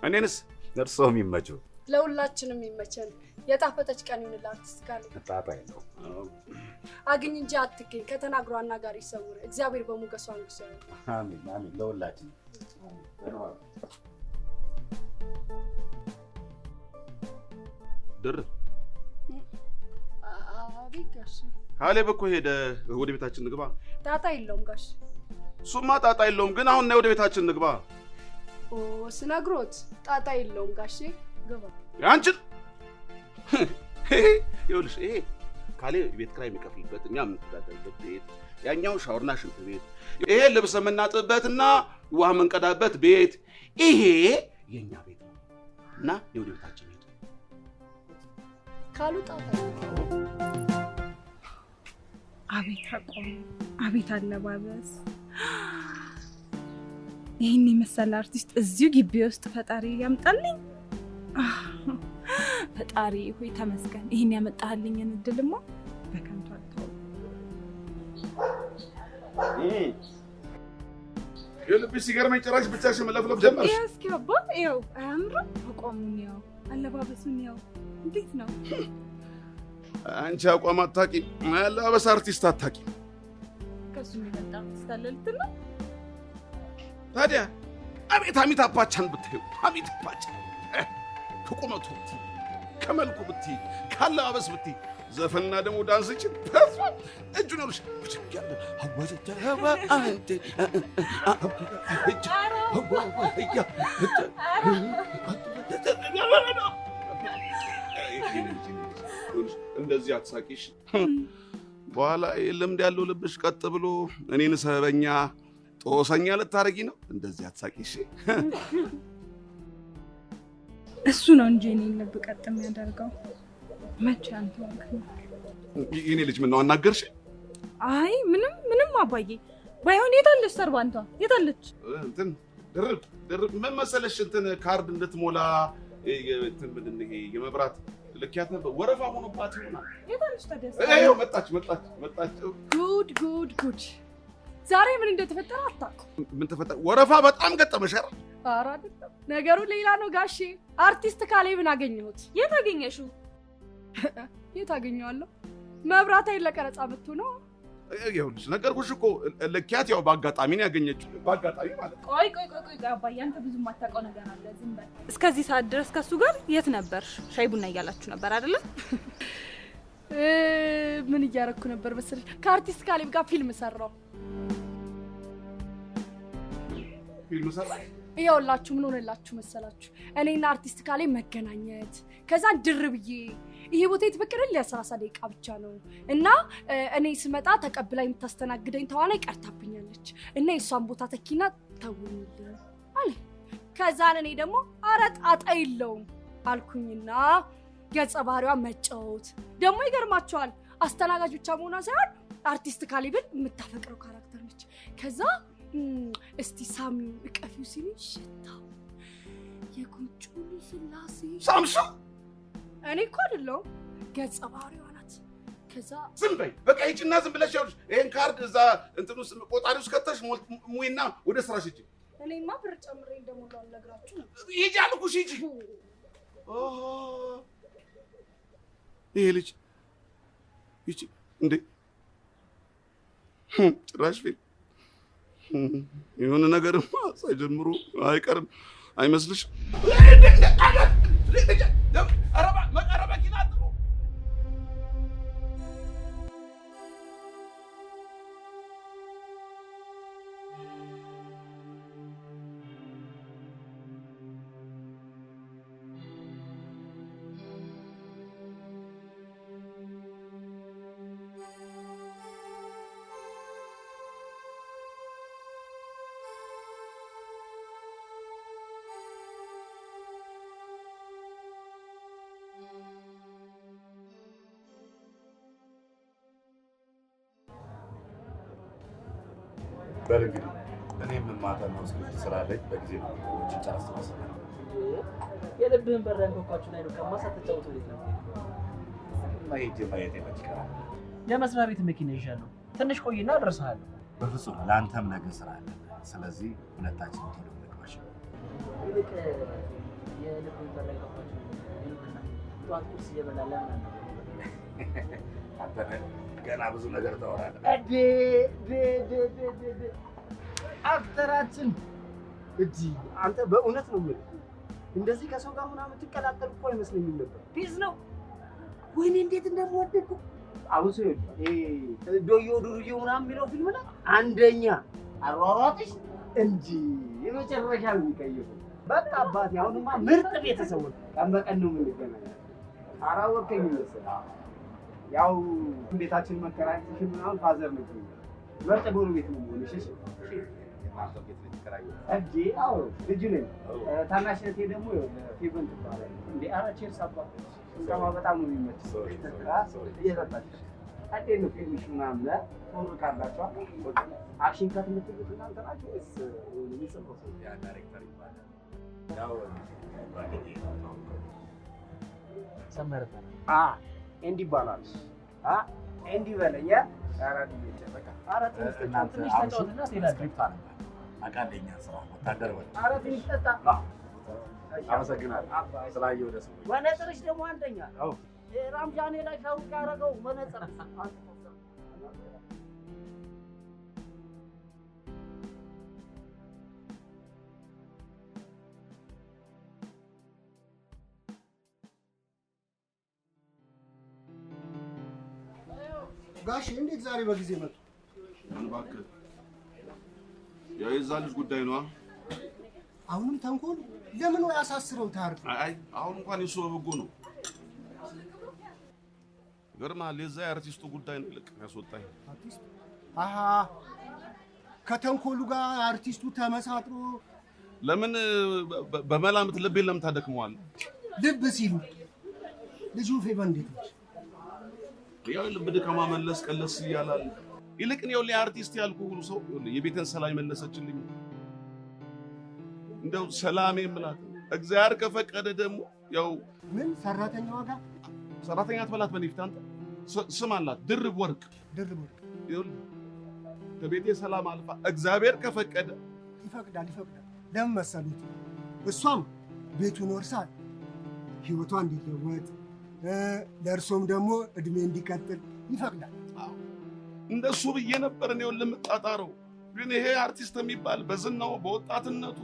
እኔንስ እርስዎም ይመቹ። ለሁላችንም ይመቸን። የጣፈጠች ቀን ይሁንልህ አርቲስት ካሌብ። ጣጣ የለውም። አግኝ እንጂ አትገኝ። ከተናግሮ አናጋሪ ይሰውር። እግዚአብሔር በሞገሱ አንግሶ ያኑርህ። አሜን አሜን። ለሁላችን ድር አቤት ጋሼ። ካሌብ እኮ ሄደ። ወደ ቤታችን ንግባ። ጣጣ የለውም ጋሼ። እሱማ ጣጣ የለውም፣ ግን አሁን ወደ ቤታችን ንግባ። ስነግሮት ጣጣ የለውም ጋሼ። ገባ አንቺን ይኸውልሽ፣ ይሄ ካሌብ ቤት ኪራይ የሚከፍልበት፣ እኛ የምንተዳደርበት ቤት፣ ያኛው ሻወርና ሽንት ቤት፣ ይሄ ልብስ የምናጥብበትና ውሃ የምንቀዳበት ቤት፣ ይሄ የኛ ቤት ነው እና የወደ ቤታችን ሄድ ካሉ ጣጣ። አቤት አቋም፣ አቤት አለባበስ! ይህን የመሰለ አርቲስት እዚሁ ግቢ ውስጥ ፈጣሪ ያምጣልኝ። ፈጣሪ ሆይ ተመስገን። ይህን ያመጣህልኝን እድልማ በከንቱ አልተውም። የልብሽ ሲገርመኝ ጭራሽ ብቻሽን መለፍለፍ ጀመርሽ። እስኪ አባ ይኸው፣ አያምርም? አቋሙን ያው፣ አለባበሱን ያው። እንዴት ነው? አንቺ አቋም አታውቂም፣ አለባበስ አርቲስት አታውቂም። ከሱ የሚበልጥ አርቲስት አለ ልትል ነው? ታዲያ አቤት አሚት አባቻን ብታዩ፣ አሚት አባቻን ከቁመቱ ብትይ፣ ከመልኩ ብትይ፣ ካለባበስ ብትይ፣ ዘፈንና ደግሞ ዳንስ ይችል እጁን ያሉሽ ብቻያለ አወዘተባ አንተ እንደዚህ አትሳቂሽ። በኋላ ልምድ ያለው ልብሽ ቀጥ ብሎ እኔን ሰበኛ ጦሰኛ ልታረጊ ነው። እንደዚህ አትሳቂሽ። እሱ ነው እንጂ እኔን ልብ ቀጥ የሚያደርገው። መቼ አንተ ወንክ ነው? የኔ ልጅ ምን ነው አናገርሽ? አይ ምንም አባዬ፣ ባይሆን የታለች ሰርባንቷ? የታለች? እንትን ድርብ ምን መሰለሽ እንትን ካርድ እንድትሞላ እንትን ምንድን ነው ይሄ የመብራት ልኪያት ነበር ወረፋ ሆኖባት ይሆናል። የታለች ታዲያ? ይኸው መጣች። ጉድ ዛሬ ምን እንደተፈጠረ አታውቅም። ምን ተፈጠረ? ወረፋ በጣም ገጠመሽ አይደል? ኧረ አይደለም፣ ነገሩ ሌላ ነው ጋሼ። አርቲስት ካሌብን አገኘሁት። የት አገኘሽው? የት አገኘዋለሁ? መብራት ኃይል ለቀረጻ መጥቶ ነው። ይኸውልሽ ነገርኩሽ እኮ ልኪያት ያው በአጋጣሚ ነው ያገኘችው። በአጋጣሚ ማለት ነው። ቆይ አባዬ፣ አንተ ብዙ የማታውቀው ነገር አለ። ዝም በል። እስከዚህ ሰዓት ድረስ ከሱ ጋር የት ነበርሽ? ሻይ ቡና እያላችሁ ነበር አይደለ? ምን እያረኩ ነበር መሰለሽ? ከአርቲስት ካሌብ ጋር ፊልም ሰራው። ፊልም ሰራ? ይኸውላችሁ ምን ሆነላችሁ መሰላችሁ? እኔና አርቲስት ካሌብ መገናኘት፣ ከዛ ድርብዬ ይሄ ቦታ የተፈቀደልኝ ለ30 ደቂቃ ብቻ ነው እና እኔ ስመጣ ተቀብላ የምታስተናግደኝ ተዋናይ ቀርታብኛለች እና የሷን ቦታ ተኪና ተውኝልኝ አለ። ከዛን እኔ ደግሞ ኧረ ጣጣ የለውም አልኩኝና ገጸ ባህሪዋ መጫወት ደግሞ ይገርማቸዋል። አስተናጋጅ ብቻ መሆኗ ሳይሆን አርቲስት ካሌብን የምታፈቅረው ካራክተር ነች። ከዛ እስቲ ሳሚው እቀፊው ሲሉኝ ሽታው የጉንጩን ስላሴ ሳምሹ እኔ እኮ አይደለሁም ገጸ ባህሪዋ ናት። ከዛ ዝም በይ በቃ ሂጂና ዝም ብለሽ ይኸውልሽ ይሄን ካርድ እዛ እንትን ውስጥ ቆጣሪ ውስጥ ከተሽ ሙይና ወደ ስራሽ ሂጂ። እኔማ ብር ጨምሬ እንደሞላው ነግራችሁ ነው። ሂጂ አልኩሽ ሂጂ። ይሄ ልጅ ሂጂ እንዴ ጭራሽ ፊልም የሆነ ነገርማ ሳይጀምሩ አይቀርም አይመስልሽ? በል እንግዲህ እኔ የምማተነው ስክሪፕት ስላለኝ በጊዜ ነው ወጪን ጨርስ ተመስገን። የልብህን በር ያንኳኳችሁ ላይ ነው ከማሳ ተጫውቶ ልጅ ነው ማየት ይችላል። የመስሪያ ቤት መኪና ይዣለሁ። ትንሽ ቆይና እደርሳለሁ። በፍጹም ለአንተም ነገ ስራ አለ። ስለዚህ ሁለታችንም ቶሎ እንግባሽ። ይልቅ የልብህን በር ያንኳኳችሁ ይልቅና ጠዋት ቁርስ እየበላ ለምን አንተ ገና ብዙ ነገር ታወራለህ። አክተራችን እጂ አንተ በእውነት ነው የምልህ እንደዚህ ከሰው ጋር ምናምን ትቀላቀል እኮ አይመስለኝም ነበር። ፒስ ነው። ወይኔ እንዴት እንደምወደድኩ አሁን ሰው ዶዮ ዱርዮ ምናምን የሚለው ፊልም ላይ አንደኛ አሯሯጥሽ እንጂ የመጨረሻ የሚቀየው በቃ አባቴ አሁንማ ምርጥ ቤተሰብ ቀን በቀን ነው የምንገናኘው። አራወቀኝ መሰለህ ያው ቤታችን መከራየት ምናምን ፋዘር ነው ምርጥ ጎረቤት ነው የሆነሽ። እሺ ማርቶ ቤት ልትከራየው እንጂ አዎ ልጅ ነኝ። ታናሽ እህቴ ደግሞ ፌቨን ትባላለች። እንዴ ኧረ ቼርስ አባት እንኳን በጣም ነው የሚመችሽ። እየጠጣች እንዴት ነው ፊልምሽ ምናምን ቶሎ ካላችሁ አክሽን ካት የምትሉት እናንተ ናችሁ ወይስ የሚጽፈው ሰው? ያ ዳይሬክተር ይባላል። ያው ሰመረታ ኤንዲ ይባላል። ኤንዲ በለኝ። አራት ልጅ በቃ አራት ትንሽ ተጫወትና ስክሪፕት አለ አቃለኛ ስራ ወታደር ወጣ። አራት ትንሽ ጠጣ። አመሰግናለሁ ስላየው ደስ ብሎኛል። መነጽርሽ ደግሞ አንደኛ አዎ ራምጃኔ ላይ ሻሩክ ያደረገው መነጽር ጋሽ እንዴት ዛሬ በጊዜ መጡ? ምን እባክህ ያው የዛ ልጅ ጉዳይ ነው። አሁንም ተንኮል ለምን ነው ያሳስረው? ታርፍ አይ አሁን እንኳን የሱ በበጎ ነው። ገርማል የዛ የአርቲስቱ ጉዳይ ነው ልክ ያስወጣኝ። አርቲስት አሃ ከተንኮሉ ጋር አርቲስቱ ተመሳጥሮ ለምን በመላምት ልብ የለም ታደክመዋል። ልብ ሲሉ ልጁ ፌቨን እንዴት ነች? ያው ልብ ድካማ መለስ ቀለስ ይያላል። ይልቅ ነው ለአርቲስት ያልኩ ሁሉ ሰው የቤተን ሰላም መለሰችልኝ። እንደው ሰላም የምላት እግዚአብሔር ከፈቀደ ደግሞ ያው ምን ሰራተኛዋ ጋር ሰራተኛ ትበላት በኔፍታ አንተ ስም አላት ድርብ ወርቅ ይኸውልህ ከቤቴ ሰላም አልፋ እግዚአብሔር ከፈቀደ ይፈቅዳል። ለምን መሰሉት? እሷም ቤቱን ወርሳል ህይወቷ እንዲለወጥ ለእርሶም ደግሞ እድሜ እንዲቀጥል ይፈቅዳል። እንደሱ ብዬ ነበር ነው ለምጣጣረው። ግን ይሄ አርቲስት የሚባል በዝናው በወጣትነቱ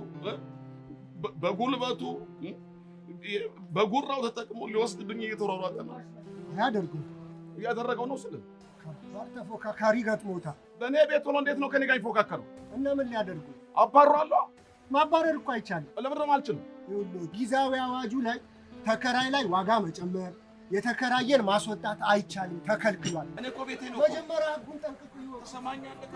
በጉልበቱ በጉራው ተጠቅሞ ሊወስድብኝ እየተሯሯጠ ነው። አያደርጉም። እያደረገው ነው ስለ ከባድ ተፎካካሪ ገጥሞታል። በእኔ ቤት ሆኖ እንዴት ነው ከኔ ጋር ይፎካከረው? እና ምን ሊያደርጉ? አባሯለሁ። ማባረር እኮ አይቻልም። ለምን ደግሞ አልችልም? ጊዜያዊ አዋጁ ላይ ተከራይ ላይ ዋጋ መጨመር፣ የተከራየን ማስወጣት አይቻልም፣ ተከልክሏል። እኔ እኮ ቤቴ ነው። መጀመሪያ ህጉን ጠንቅቁ። ተሰማኛለህ?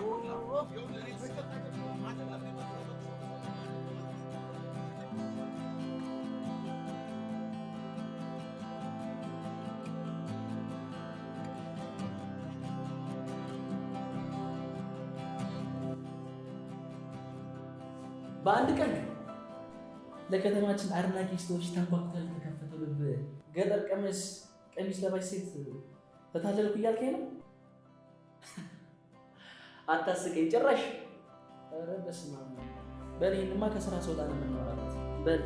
በአንድ ቀን ለከተማችን አድናቂ ሰዎች ተንኳኩታ የተከፈተው ልብ ገጠር ቀሚስ ለባሽ ሴት ተታለልኩ እያልከኝ ነው? አታስቀኝ ጭራሽ። ኧረ በስመ አብ። በል ይሄንማ ከስራ ስወጣ ነው የምናወራበት። በል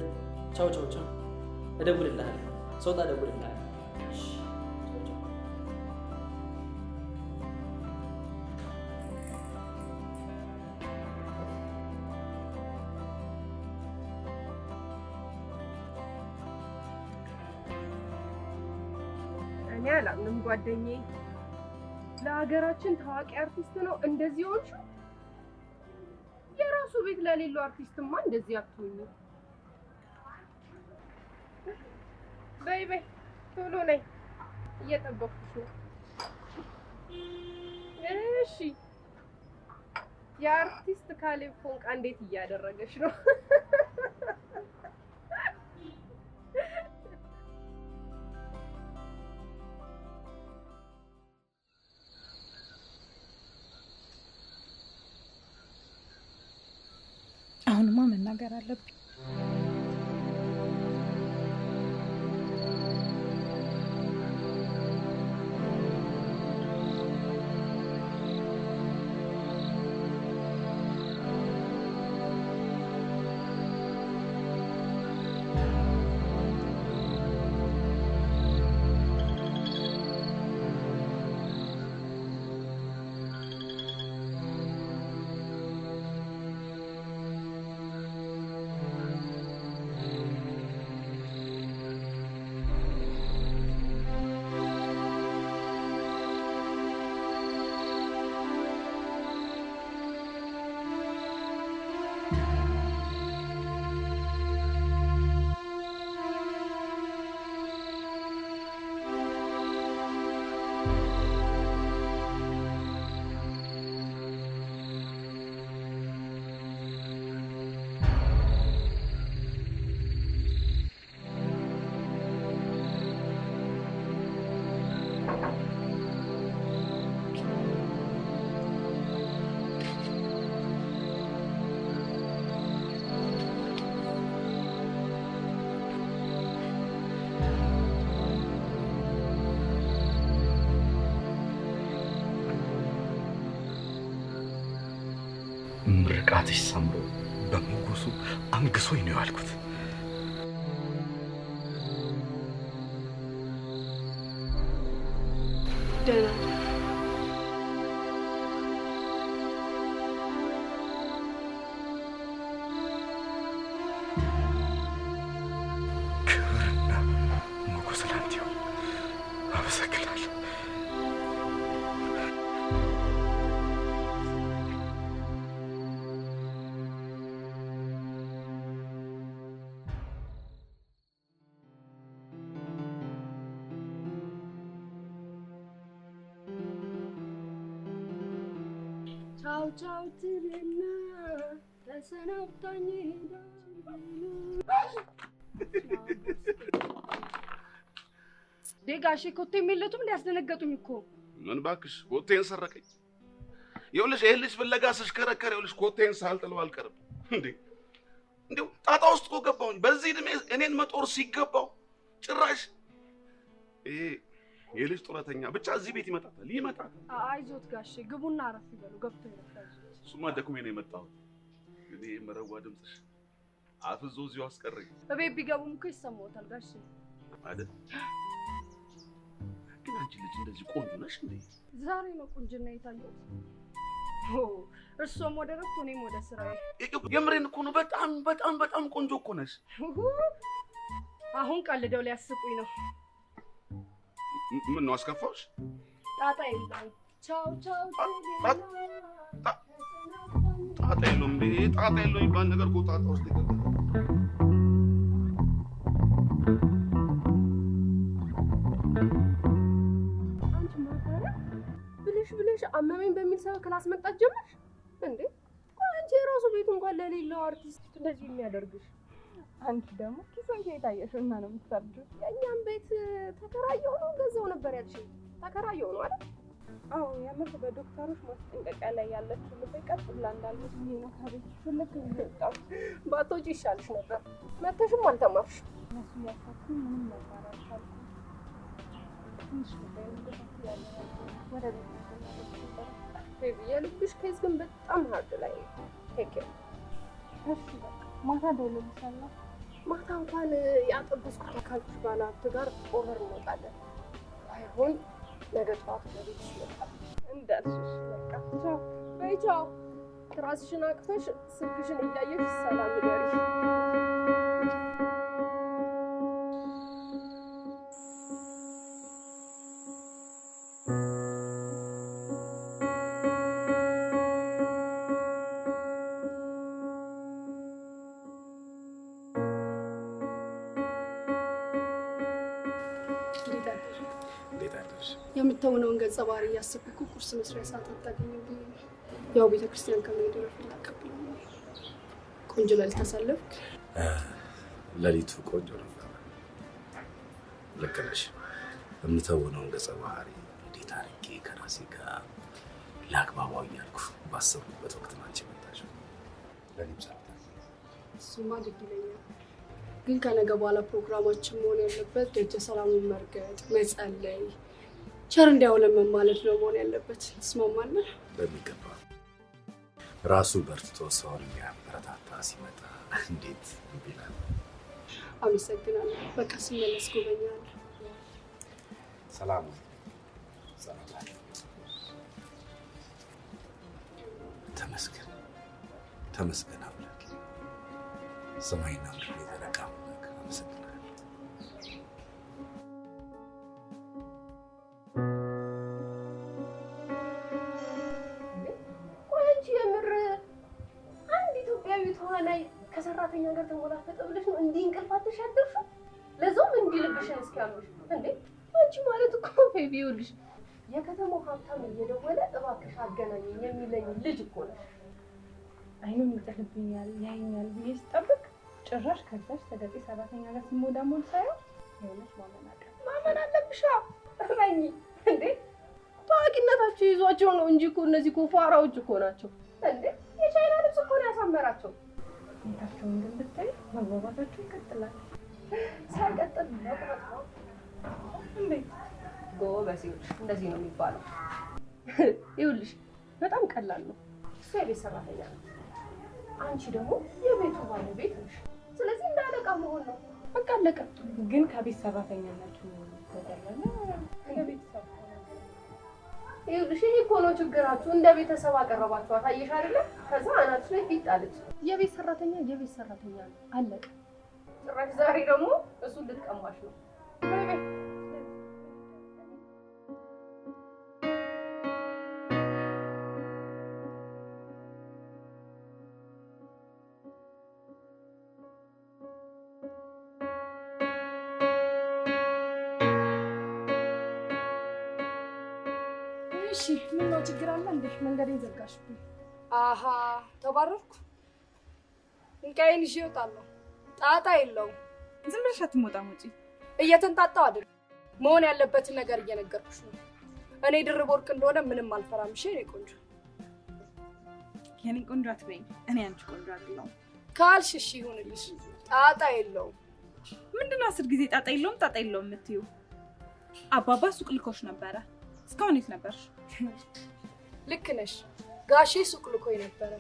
ቻው። እደውልልሃለሁ። ስወጣ እደውልልሃለሁ። እኔ አላምንም ጓደኛዬ። ለሀገራችን ታዋቂ አርቲስት ነው እንደዚህ ሆንሽ? የራሱ ቤት ለሌለው አርቲስትማ እንደዚህ አትሆኚ። በይ ቶሎ ነይ፣ እየጠበኩሽ ነው። እሺ፣ የአርቲስት ካሌብ ፎንቃ እንዴት እያደረገች ነው? አሁንማ መናገር አለብኝ። ምርቃትሽ ሰምሮ በሞገሱ አንግሶኝ ነው ያልኩት። ደህና ክብርና ሞገስ ላንተ ይሁን። አመሰግናለሁ። ቻው ትልና ተሰናብታኝ ሄዳ ዴጋሼ ኮቴ የሚለቱም ሊያስደነገጡኝ እኮ። ምን እባክሽ ኮቴን ሰረቀኝ። ይኸውልሽ ይሄ ልጅ ፍለጋ ስሽከረከር ይኸውልሽ ኮቴን ሳልጥለው አልቀርም እንዴ እንዴው ጣጣ ውስጥ እኮ ገባሁኝ በዚህ እድሜ እኔን መጦር ሲገባው ጭራሽ ይሄ የልጅ ጡረተኛ ብቻ እዚህ ቤት ይመጣል አይዞት ጋሼ ግቡና አረፍ ይበሉ ገብቶ ይረዳል እሱማ ደክሜ ነው የመጣሁት እንግዲህ መረዋ ድምፅሽ አፍዞ እዚሁ አስቀረኝ በቤት ቢገቡም እኮ ይሰማዎታል ጋሼ አይደል ግን አንቺ ልጅ እንደዚህ ቆንጆ ነሽ እንዴ ዛሬ ነው ቁንጅና የታየው እርሶም ወደ ረፍት እኔም ወደ ስራዬ የምሬን እኮ ነው በጣም ቆንጆ እኮ ነሽ አሁን ቀልደው ሊያስቁኝ ነው ምን ነው አስከፋሽ ጣጣ የለም ቻው ጣጣ የለውም ጣጣ የለውም ይባል ነገር እኮ ጣጣ ውስጥ ይገባል አንቺ ማታራ ብለሽ አመመኝ በሚል ሰበብ ክላስ መጣት ጀመርሽ እንዴ? አንቺ የራሱ ቤት እንኳን ለሌለው አርቲስት እንደዚህ የሚያደርግሽ አንቺ ደግሞ ኪሶን ከየታየሽና ነው የምትፈርጂው? የእኛም ቤት ተከራየው ነው ገዛው ነበር ያልሽኝ? ተከራየው ነው አይደል? አዎ የምር በዶክተሮች ማስጠንቀቂያ ላይ ያለችው ልቤ ቀጥ ብላ እንዳለች ነው ከቤት ፍልክ ይወጣው። ባትወጪ ይሻልሽ ነበር። መተሽም አልተማርሽ። እነሱ ያሳኩኝ ምንም ነገር አልቻልኩም። ትንሽ ልቤ እንደታች ያለ ወደ ቤት ቤቢ የልብሽ ኬዝ ግን በጣም ሀርድ ላይ ነው። ቴክ እሺ በቃ ማታ ደውልልሻለሁ። ማታ እንኳን ያጠበስኩት ካልኩሽ ባለሀብት ጋር ኦቨር እንወጣለን። አይሆን ነገ ጠዋት ለቤትሽ ይመጣል እንዳልሽሽ። በቃ ቻው በይ ቻው። ራስሽን አቅፈሽ ስልክሽን እያየሽ ሰላም ንገሪሽ። የምትሆነውን ገጸ ባህሪ እያሰብኩ እኮ ቁርስ መስሪያ ሰዓት አታገኝብኝ። ያው ቤተክርስቲያን ከመሄድ በፊት አቀብለኝ። ቆንጆ ሌሊት አሳለፍክ? ሌሊቱ ቆንጆ ነበር። ልክ ነሽ። የምትሆነውን ገጸ ባህሪ እንዴት አድርጌ ከራሴ ጋር ላግባባው እያልኩ ባሰብኩበት ወቅት ናንቺ መጣሽው። ለኔም ሰዓት እሱማ ደግ ይለኛል። ግን ከነገ በኋላ ፕሮግራማችን መሆን ያለበት ደጀ ሰላሙን መርገጥ፣ መጸለይ፣ ቸር እንዲያውለን መማለድ ነው መሆን ያለበት። ትስማማለህ? በሚገባ ራሱ በርትቶ ሰውን የሚያበረታታ ሲመጣ እንዴት ይላል። አመሰግናለሁ። በቃ ስመለስ ጎበኛለሁ። ሰላም ተመስገን አምላክ ሰማይና ምድር የዘረጋ አምላክ አመሰግናለሁ። ቆይ አንቺ የምር አንድ ኢትዮጵያዊ ተዋናይ ከሰራተኛ ጋር ተሞላፈጠ ብለሽ ነው እንዲህ እንቅልፋትሽ ያደርሽው? ለዛውም እንዲህ ልብሽን እስኪያምሽ እንዴ? አንቺ ማለት እኮ ቤቢ ይኸውልሽ የከተማው ሀብታም እየደወለ እባክሽ አገናኘኝ የሚለኝ ልጅ እኮ ነሽ። አይኑን ይጠልብኛል ያይኛል ብዬ ስጠብቅ ጭራሽ ከዛች ተገጤ ሰራተኛ ጋር ሲሞዳሞል ሳየው የሆነች ማመን አለብሻ። እመኚ እንዴ ታዋቂነታቸው ይዟቸው ነው እንጂ እኮ እነዚህ እኮ ፋራዎች እኮ ናቸው እንዴ። የቻይና ልብስ እኮ ነው ያሳመራቸው። ቤታቸውን ግን ብታይ መግባባታቸው ይቀጥላል። ሳይቀጥል መቁረጥ ነው እንዴ? ጎበዝ ይኸውልሽ እንደዚህ ነው የሚባለው። ይኸውልሽ በጣም ቀላል ነው። እሱ የቤት ሰራተኛ ነው፣ አንቺ ደግሞ የቤቱ ባለቤት ነሽ። ስለዚህ እንደ አለቃ መሆን ነው በቃ አለቀ። ግን ከቤት ሰራተኛነቱ ተደረገ ለቤተሰብ ይኸውልሽ ይሄ እኮ ነው ችግራችሁ። እንደ ቤተሰብ አቀረባችኋት አየሽ አይደለ? ከዛ አናትሽ ላይ ፊት አለች። የቤት ሰራተኛ ነው አለቀ። ጭራሽ ዛሬ ደግሞ እሱን ልትቀማሽ ነው። እሺ ምን ነው ችግር አለ እንዴ? መንገዴን ዘጋሽብኝ። አሃ ተባረርኩ። እንቃይን ይዤ እወጣለሁ። ጣጣ የለውም። ዝም ብለሽ አትሞጣም ውጪ። እየተንጣጣው አይደል? መሆን ያለበትን ነገር እየነገርኩሽ ነው። እኔ ድርብ ወርቅ እንደሆነ ምንም አልፈራም። እሺ እኔ ቆንጆ የኔ ቆንጆ አትበይኝ። እኔ አንቺ ቆንጆ አይደለሁም ካልሽ እሺ ይሁንልሽ። ጣጣ የለውም። ምንድነው 10 ጊዜ ጣጣ የለውም የምትይው? አባባ ሱቅ ልኮሽ ነበረ። እስካሁን የት ነበርሽ? ልክ ነሽ። ጋሼ ሱቅ ልኮኝ ነበረ።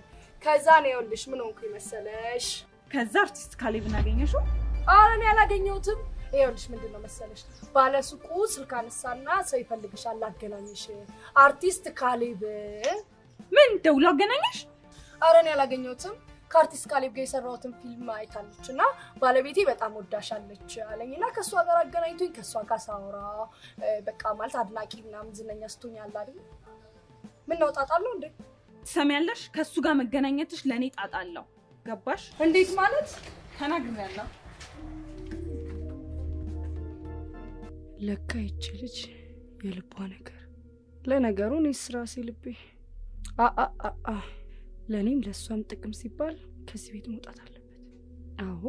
ከዛ ነው ይኸውልሽ ምን ሆንኩኝ መሰለሽ? ከዛ አርቲስት ካሌብን አገኘሽው? ኧረ እኔ አላገኘሁትም። ይኸውልሽ ምንድነው መሰለሽ? ባለ ሱቁ ስልክ አነሳና ሰው ይፈልግሻል ላገናኝሽ። አርቲስት ካሌብ። ምን ደውሎ አገናኘሽ? ኧረ እኔ አላገኘሁትም። ከአርቲስት ካሌብ ጋር የሰራሁትን ፊልም አይታለችና ባለቤቴ በጣም ወዳሻለች አለኝና ከሷ ጋር አገናኝቶኝ ከሷ ጋር ሳወራ በቃ ማለት አድናቂ ምናምን ዝነኛ ስትሆኛል አይደል? ምን ነው ጣጣ አለው እንዴ? ትሰሚያለሽ? ከሱ ጋር መገናኘትሽ ለኔ ጣጣ አለው። ገባሽ? እንዴት ማለት? ተናግሬያለሁ። ለካ ይቺ ልጅ የልቧ ነገር። ለነገሩ እኔስ ራሴ ልቤ ለኔም ለሷም ጥቅም ሲባል ከዚህ ቤት መውጣት አለበት። አዎ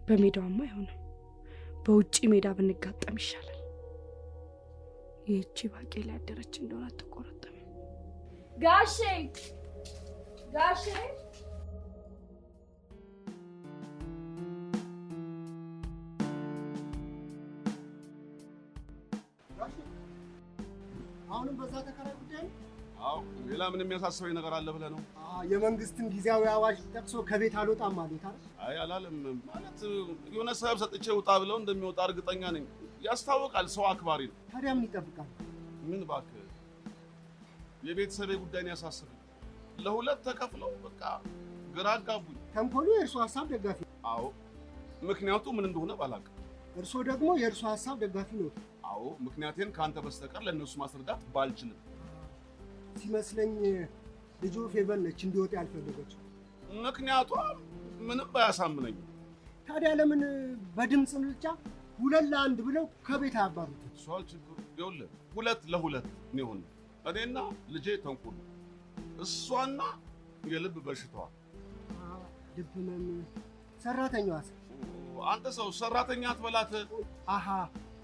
በሜዳውማ አይሆንም። በውጪ ሜዳ ብንጋጠም ይሻላል። ይቺ ባቄላ ያደረች እንደሆነ አትቆረጠም። ጋሼ አሁንም በዛ ተከራይ ጉዳይ? አዎ ሌላ ምን የሚያሳስበኝ ነገር አለ ብለህ ነው? የመንግስትን ጊዜያዊ አዋጅ ጠቅሶ ከቤት አልወጣም ማለት አይደል? አይ አላለም። ማለት የሆነ ሰበብ ሰጥቼ ውጣ ብለው እንደሚወጣ እርግጠኛ ነኝ። ያስታውቃል። ሰው አክባሪ ነው። ታዲያ ምን ይጠብቃል? ምን እባክህ የቤተሰቤ ጉዳይ ነው ያሳስበኝ። ለሁለት ተከፍለው በቃ ግራ አጋቡኝ። ተንኮሉ የእርሱ ሀሳብ ደጋፊ ነው? አዎ ምክንያቱ ምን እንደሆነ ባላውቅም። እርሶ ደግሞ የእርሱ ሀሳብ ደጋፊ ነው? አዎ ምክንያቴን ካንተ በስተቀር ለእነሱ ማስረዳት ባልችልም ሲመስለኝ ልጁ ፌቨን ነች እንዲወጣ ያልፈለገችው። ምክንያቷ ምንም ባያሳምነኝ። ታዲያ ለምን በድምፅ ብልጫ 2-1 ብለው ከቤት አያባሩት? እሷ ችግሩ ይኸውልህ 2-2 ነው የሆነው። እኔና ልጄ ተንኮሉ፣ እሷና የልብ በሽታዋ። ልብ ምን ሰራተኛዋስ? አንተ ሰው ሰራተኛ አትበላት። አሃ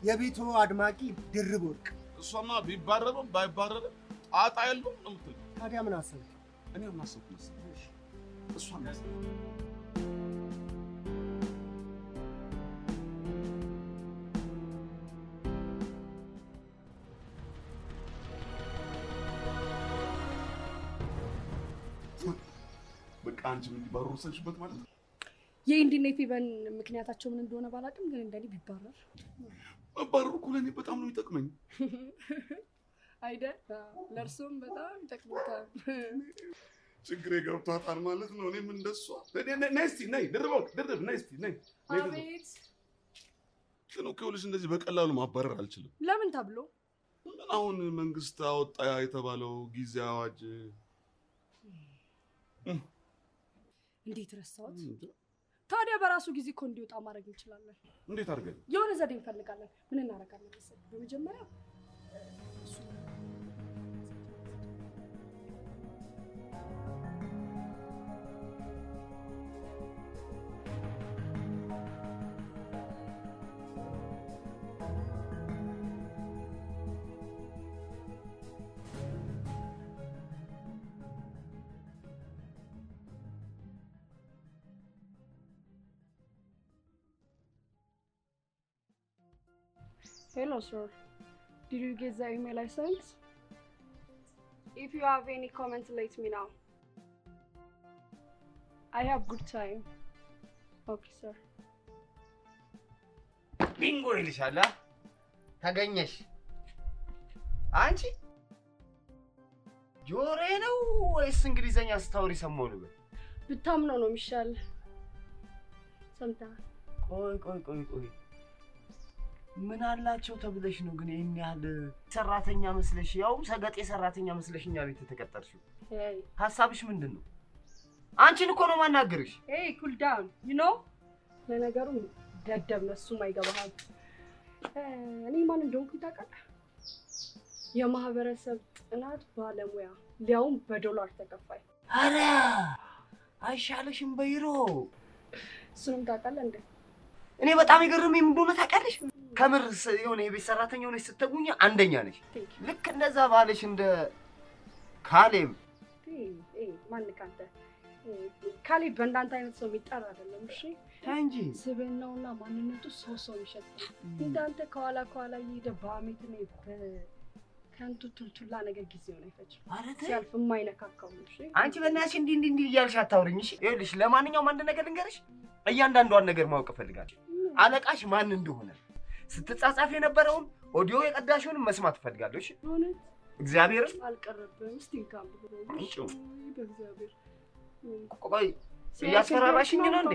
የቤቱ አድማቂ ድርብ ወርቅ። እሷማ ቢባረርም ባይባረርም ጣጣ የለውም ነው የምትለው። ታዲያ ምን አሰብክ? እኔ ምን አሰብኩ መሰለሽ? እሷን ያሰብኩ በቃ አንቺ ምን ሊባረሩ ወሰንሽበት ማለት ነው? የኢንዲና የፌቨን ምክንያታቸው ምን እንደሆነ ባላውቅም ግን እንደኔ ቢባረር መባረሩ እኮ ለእኔ በጣም ነው የሚጠቅመኝ አይደል? ለእርሱም በጣም ይጠቅሙታል። ችግሬ ገብቷታል ማለት ነው። እኔም እንደሷ ነይ እስኪ ነይ ድርብ ነይ እስኪ ነይ። አቤት። ግን እኮ ይኸውልሽ እንደዚህ በቀላሉ ማባረር አልችልም። ለምን ተብሎ? አሁን መንግስት አወጣ የተባለው ጊዜ አዋጅ እንዴት ረሳሁት? ታዲያ በራሱ ጊዜ እኮ እንዲወጣ ማድረግ እንችላለን። እንዴት አድርገን? የሆነ ዘዴ እንፈልጋለን። ምን እናደርጋለን መሰለኝ? በመጀመሪያ Hello, sir. Did you get the email I sent? If you have any comment, let me know. I have good time. Okay, sir. ቢንጎ ይልሻል። ተገኘሽ አንቺ? ጆሬ ነው ወይስ እንግሊዘኛ ስታወሪ ሰማሁ ልበል? ብታምነው ነው የሚሻል። ሰምተሃል? ቆይ ምን አላቸው ተብለሽ ነው ግን ይሄን ያህል ሰራተኛ መስለሽ ያውም ሰገጤ ሰራተኛ መስለሽኛ ቤት ተቀጠርሽው? ሐሳብሽ ምንድነው? አንቺን እኮ ነው ማናገርሽ። cool down, you know? ለነገሩ ደደብ ነው እሱም አይገባህም። እኔ ማን እንደሆንኩ ታውቃለህ? የማህበረሰብ ጥናት ባለሙያ ሊያውም በዶላር ተከፋይ። አረ አይሻለሽም በይሮ? እሱንም ታውቃለህ እንዴ? እኔ በጣም ይገርመኝ ምን እንደሆነ ታውቂያለሽ? ከምር የሆነ የቤት ሰራተኛ ሆነሽ ስትገኙኝ አንደኛ ነሽ። ልክ እንደዛ ባለሽ እንደ ካሌብ ማን ካንተ ካሌብ በእንዳንተ አይነት ሰው የሚጠራ አይደለም። እሺ እንጂ ስብዕናውና ማንነቱ ሰው ይሸጣል። እንዳንተ ከኋላ እየሄደ በአሜት ነው ከንቱ ቱልቱላ ነገር ጊዜውን አይፈጅም። ሲያልፍ የማይነካካው ነው። እሺ አንቺ በእናትሽ እንዲህ እያልሽ አታውሪኝ። እሺ ይኸውልሽ፣ ለማንኛውም አንድ ነገር ልንገርሽ፣ እያንዳንዷን ነገር ማወቅ እፈልጋለሁ። አለቃሽ ማን እንደሆነ ስትጻጻፍ የነበረውን ኦዲዮ የቀዳሽውን መስማት እፈልጋለሁ። እሺ እግዚአብሔርን አልቀረብም። እስቲ እንካም ብሎ በእግዚአብሔር ቆይ እያስፈራራሽኝ ነው እንዴ?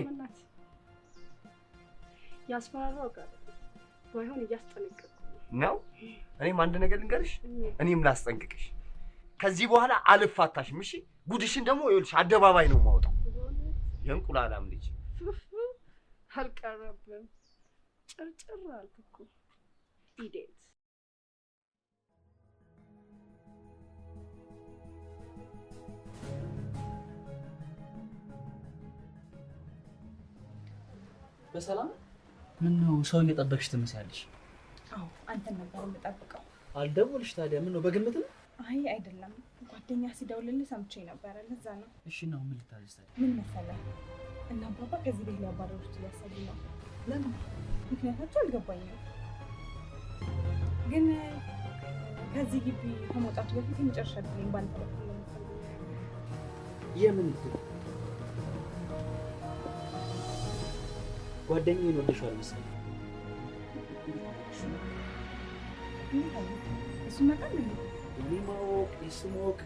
ያስፈራራው ጋር ባይሆን እያስጠነቀቅኩ ነው። እኔም አንድ ነገር ልንገርሽ፣ እኔም ላስጠንቅቅሽ። ከዚህ በኋላ አልፋታሽም። እሺ ጉድሽን ደግሞ ይኸውልሽ አደባባይ ነው የማወጣው። የእንቁላላም ልጅ አልቀረብም። ጭርጭር አልኩ እኮ ኢዴት በሰላም ምን ነው ሰው እየጠበቅሽ ትመስያለሽ? አዎ አንተን ነበር የምጠብቀው። አልደውልሽ ታዲያ ምን ነው በግምት ነው? አይ አይደለም፣ ጓደኛ ሲደውልልህ ሰምቼ ነበር፣ ለዛ ነው። እሺ ነው ምን ልታዘዝ ታዲያ? ምን መሰለህ እና አባባ ከዚህ ቤት ሊያባረሩት እያሰቡ ነው። ለምን? ምክንያታቸው አልገባኝም፣ ግን ከዚህ ግቢ ከመውጣቱ በፊት የመጨረሻ ጊዜን ባንተለፍ ነው። የምን እድል? ጓደኛዬን ወደሽዋል መሰለኝ። እሱ መቃል ነው እኔ ማወቅ እሱ ማወቅ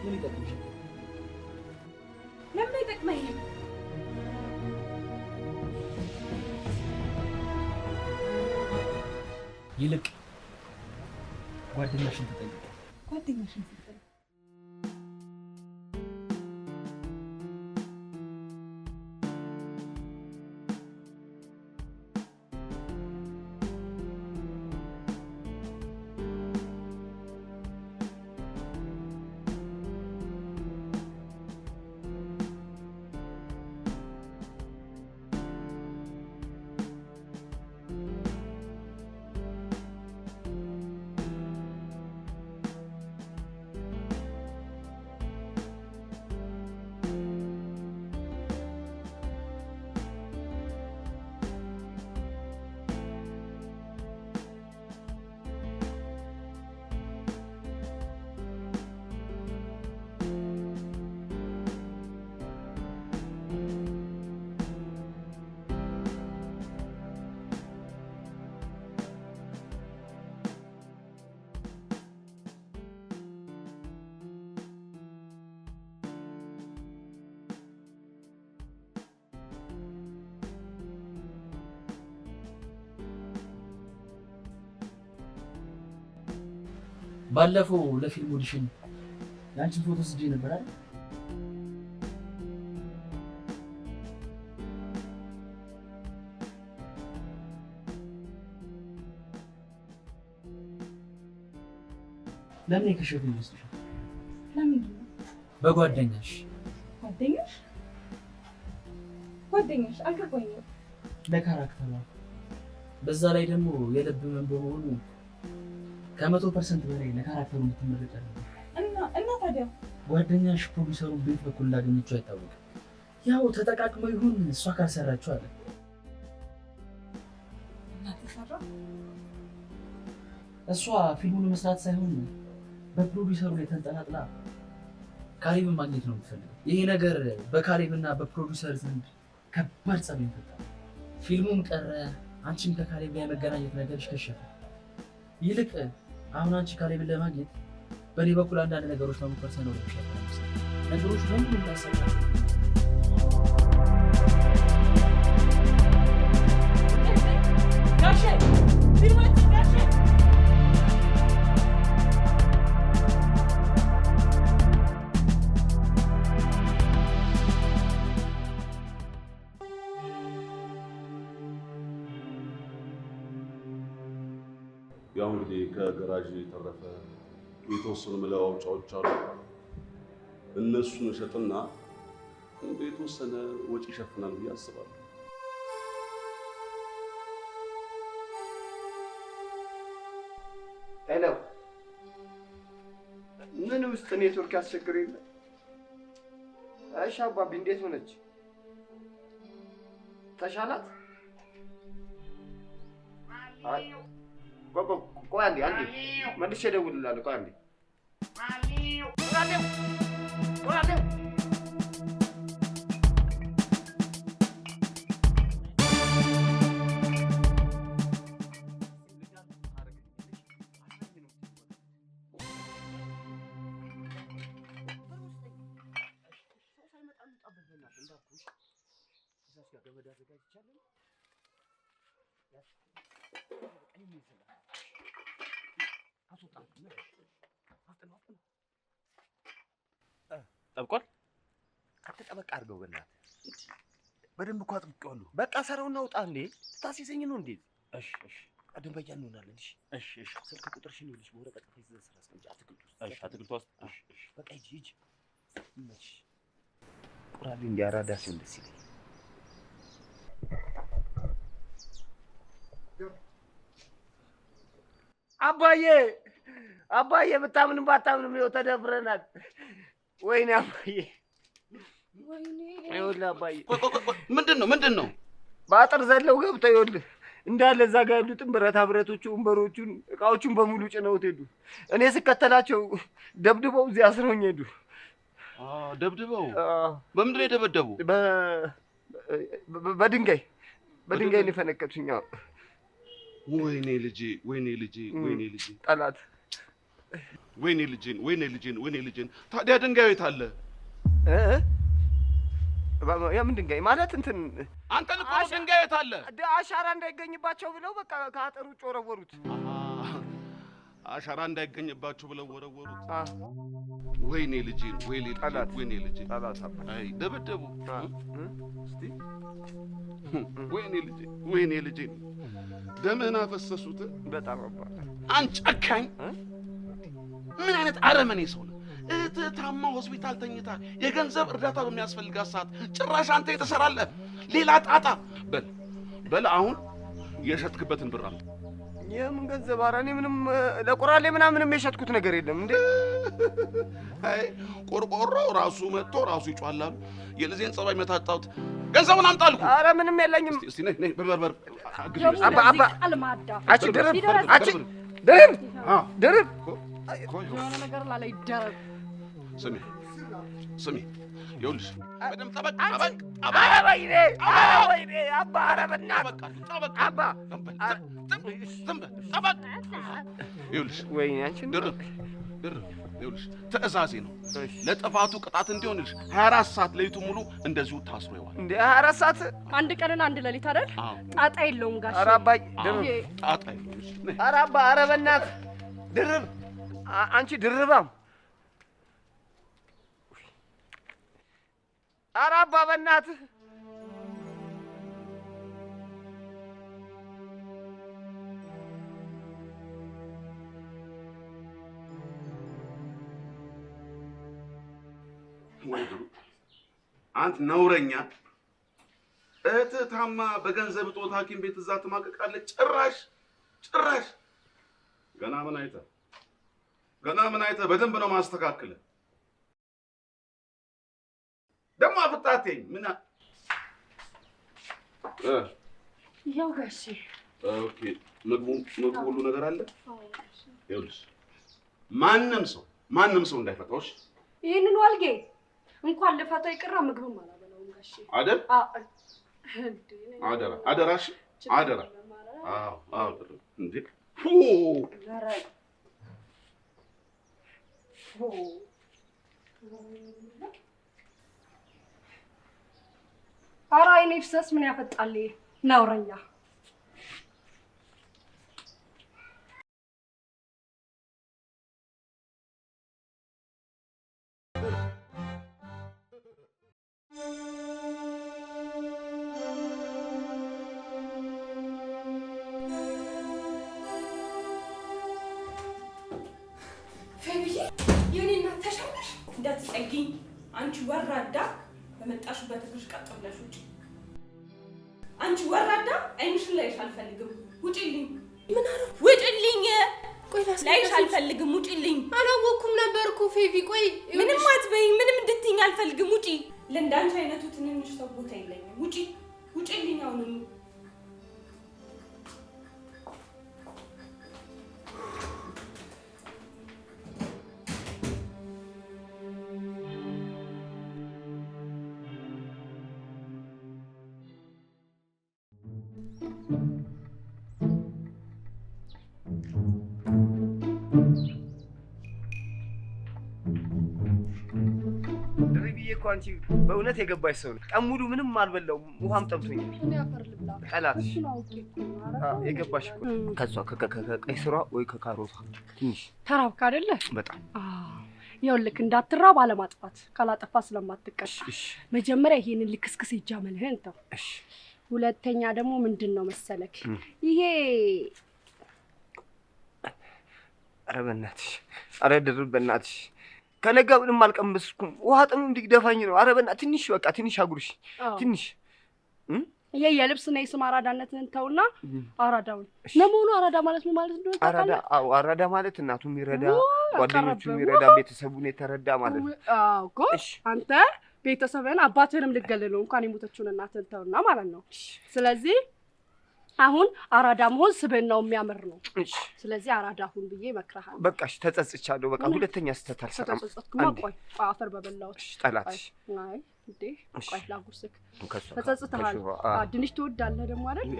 ምን ይጠቅምሻል? ለምን አይጠቅመኝም? ይልቅ ጓደኛሽን ተጠይቂ። ጓደኛሽን ተጠይቂ። ባለፈው ለፊልም ኦዲሽን ያንቺን ፎቶ ስጄ ነበር አይደል? ለምን የከሸፈ ይመስልሻል? ለምን? በጓደኛሽ ጓደኛሽ አልገባኝም። ለካራክተሯ በዛ ላይ ደግሞ የልብ ምን በመሆኑ ከ100% በላይ ለካራክተሩ እንድትመረጥ አደረገ። እና ታዲያ ጓደኛሽ ፕሮዲውሰሩን ቤት በኩል እንዳገኘችው አይታወቅም። ያው ተጠቃቅመው ይሁን እሷ ካልሰራችው አለ። እና ተሰራ። እሷ ፊልሙን መስራት ሳይሆን በፕሮዲውሰሩ ላይ ተንጠላጥላ ካሌብን ማግኘት ነው የምትፈልገው። ይሄ ነገር በካሌብና በፕሮዲውሰር ዘንድ ከባድ ጸብ ይፈጠራል። ፊልሙም ቀረ፣ አንቺም ከካሌብ ጋር የመገናኘት ነገርሽ ከሸፈ። ይልቅ አሁን አንቺ ካሌብን ለማግኘት በእኔ በኩል አንዳንድ ነገሮች መሞከር ሳይኖርብሽ አይቀርም። ነገሮች በሙሉ እንዳሰባል ጋሼ ፊልማችን ጋሼ ያው እንግዲህ ከገራዥ የተረፈ የተወሰኑ መለዋወጫዎች አሉ። እነሱን እሸጥና የተወሰነ ወጪ ይሸፍናል ብዬ አስባለሁ። ሄሎ፣ ምን ውስጥ ኔትወርክ ያስቸግር የለ? እሺ አባቢ እንዴት ሆነች? ተሻላት? ቆይ አንዴ መልሼ እደውልልሃለሁ። ቆይ አንዴ ጠብቋል። ጠበቅ አድርገው በእናትህ። በደንብ እኮ አጥብቄዋለሁ። በቃ ሰራውና ውጣ። እንዴ ታሲዘኝ ነው እንዴ? እሺ ደንበኛ እንሆናለን። እሺ ስልክ ቁጥርሽን ይኸውልሽ በወረቀት ጽፈሽ እዛ ስራ አስቀምጪ። አትክልቱ ውስጥ እሺ በቃ ሂጂ። እሺ ቁራሌ እንዲያራዳ ሲሆን ደስ ይለኝ። አባዬ ብታምንም ባታምንም ይኸው ተደፍረናል። ወይኔ አባዬ ይኸውልህ አባዬ ምንድን ነው? በአጥር ዘለው ገብተው ይኸውልህ እንዳለ እዛ ጋር ያሉትን ብረታ ብረቶቹ፣ ወንበሮቹን፣ እቃዎቹን በሙሉ ጭነውት ሄዱ። እኔ ስከተላቸው ደብድበው እዚህ አስረውኝ ሄዱ። ደብድበው? በምንድን ነው የደበደቡ? በድንጋይ ነው የፈነከቱኝ። ወይኔ ልጄ ጠላት። ወይኔ ልጄን። ታዲያ ድንጋዩ የት አለ? የምን ድንጋይ ማለት እንትን አንተን እኮ ድንጋዩ የት አለ? አሻራ እንዳይገኝባቸው ብለው በቃ ከአጥር ውጭ ወረወሩት። አሻራ እንዳይገኝባቸው ብለው ወረወሩት። ወይኔ ልጄን። አይ ደበደቡ። እስቲ ወይኔ ልጄን ደምህን አፈሰሱት። በጣም አንጨካኝ! ምን አይነት አረመኔ ሰው ነው! እህትህ ታማ ሆስፒታል ተኝታ የገንዘብ እርዳታ በሚያስፈልጋት ሰዓት ጭራሽ አንተ የተሰራለህ ሌላ ጣጣ። በል አሁን የሸጥክበትን ብር አምጣ። የምን ገንዘብ? ኧረ እኔ ምንም ለቁራሌ ምናምንም የሸጥኩት ነገር የለም። እንዴ አይ ቆርቆሮ ራሱ መጥቶ ራሱ ይጫላል። የልጄን ጸባይ መታጣሁት። ገንዘቡን አምጣ አልኩ። ኧረ ምንም የለኝም። እስቲ ነይ በርበር ድርብ የሆነ ነገር ላለ ይደረብ። ስሚ ይኸውልሽ በደምብ ጠበቅ። ወይኔ አባ! ኧረ በእናትህ አባ! ጠበቅ። ይኸውልሽ ወይኔ አንቺን ድርብ ይኸውልሽ ትዕዛዜ ነው። ለጥፋቱ ቅጣት እንዲሆንልሽ 24 ሰዓት ሌሊቱን ሙሉ እንደዚሁ ታስሮ ይዋል። እንዴ 24 ሰዓት? አንድ ቀንና አንድ ሌሊት አይደል? ጣጣ የለውም ጋሽ። ኧረ አባዬ ድርብ! ጣጣ የለውም። ኧረ አባ! ኧረ በእናትህ ድርብ! አንቺ ድርባም! ኧረ አባ በእናትህ! አንተ ነውረኛ! እህትህ ታማ በገንዘብ እጦት ሐኪም ቤት እዛ ትማቀቃለች። ጭራሽ ገና ምን አይተህ በደንብ ነው ማስተካከል። ደግሞ አፍጣቴኝ ምን ያው ጋሼ። ኦኬ ምግቡ ሁሉ ነገር አለ። ይኸውልሽ ማንም ሰው እንዳይፈታውሽ። ይሄንን ዋልጌ እንኳን ልፈታው ይቅራ ምግብም አላበላውም ጋሼ። አይደል? አደራሽ አደራ። አዎ እንዴ ኧረ አይኔ ፍሰስ ምን ያፈጣል ነውረኛ። ፌቢዬ የኔ እናት ተሻለሽ? እንዳትጠጊኝ አንቺ ወራዳ። በመጣሽበት እግርሽ ቀጥ ብለሽ ውጪ። አንቺ ወራዳ አይንሽን ላይሽ አልፈልግም። ውጪልኝ! ምን አደረኩ? ውጪልኝ! ቆይ ላይሽ አልፈልግም ውጪልኝ። አላወኩም ነበር እኮ ፌቪ። ቆይ ምንም አትበይ፣ ምንም እንድትይኝ አልፈልግም። ውጪ። ለእንዳንቺ አይነቱ ትንንሽ ሰው ቦታ የለኝም። ውጪ፣ ውጪልኝ አሁን። አንቺ በእውነት የገባሽ ሰው ነሽ። ቀን ሙሉ ምንም አልበላሁም፣ ውሃም ጠምቶኛል። እኔ አፈር ልብላ። ጠላትሽ አዎ የገባሽ እኮ ከሷ ከቀይ ስሯ ወይ ከካሮቷ ትንሽ ተራብክ አይደለ? በጣም ይኸውልህ እንዳትራብ አለማጥፋት ካላጠፋ ስለማትቀር መጀመሪያ ይሄንን ልክስክስ ይጃመልህን ተው። እሺ ሁለተኛ ደግሞ ምንድነው መሰለክ ይሄ ኧረ በእናትሽ ኧረ ድርብ በእናትሽ ከነጋ ምንም አልቀመስኩም። ውሃ ጥም እንዲደፋኝ ነው። ኧረ በእናትሽ ትንሽ በቃ ትንሽ አጉርሽ ትንሽ ይሄ የልብስና የስም አራዳነትን ተውና አራዳውን ለመሆኑ አራዳ ማለት ምን ማለት እንደሆነ አራዳ አራዳ ማለት እናቱን የሚረዳ ጓደኞቹን የሚረዳ ቤተሰቡን የተረዳ ማለት ነው። ጎሽ አንተ ቤተሰብህን አባትህንም ልትገልለው እንኳን የሞተችውን እናትህን ተውና ማለት ነው። ስለዚህ አሁን አራዳ መሆን ስብዕናው የሚያምር ነው። ስለዚህ አራዳ ሁን ብዬ እመክርሃለሁ። በቃ እሺ ተጸጽቻለሁ። በቃ ሁለተኛ ስህተት አልሰራም። ተጸጽተክማ ቆይ አፈር በበላሁት ጠላትሽ። አይ እንዴ ቆይ ላጉርስክ። ተጸጽተሃል። ድንች ትወዳለህ ደግሞ አይደል?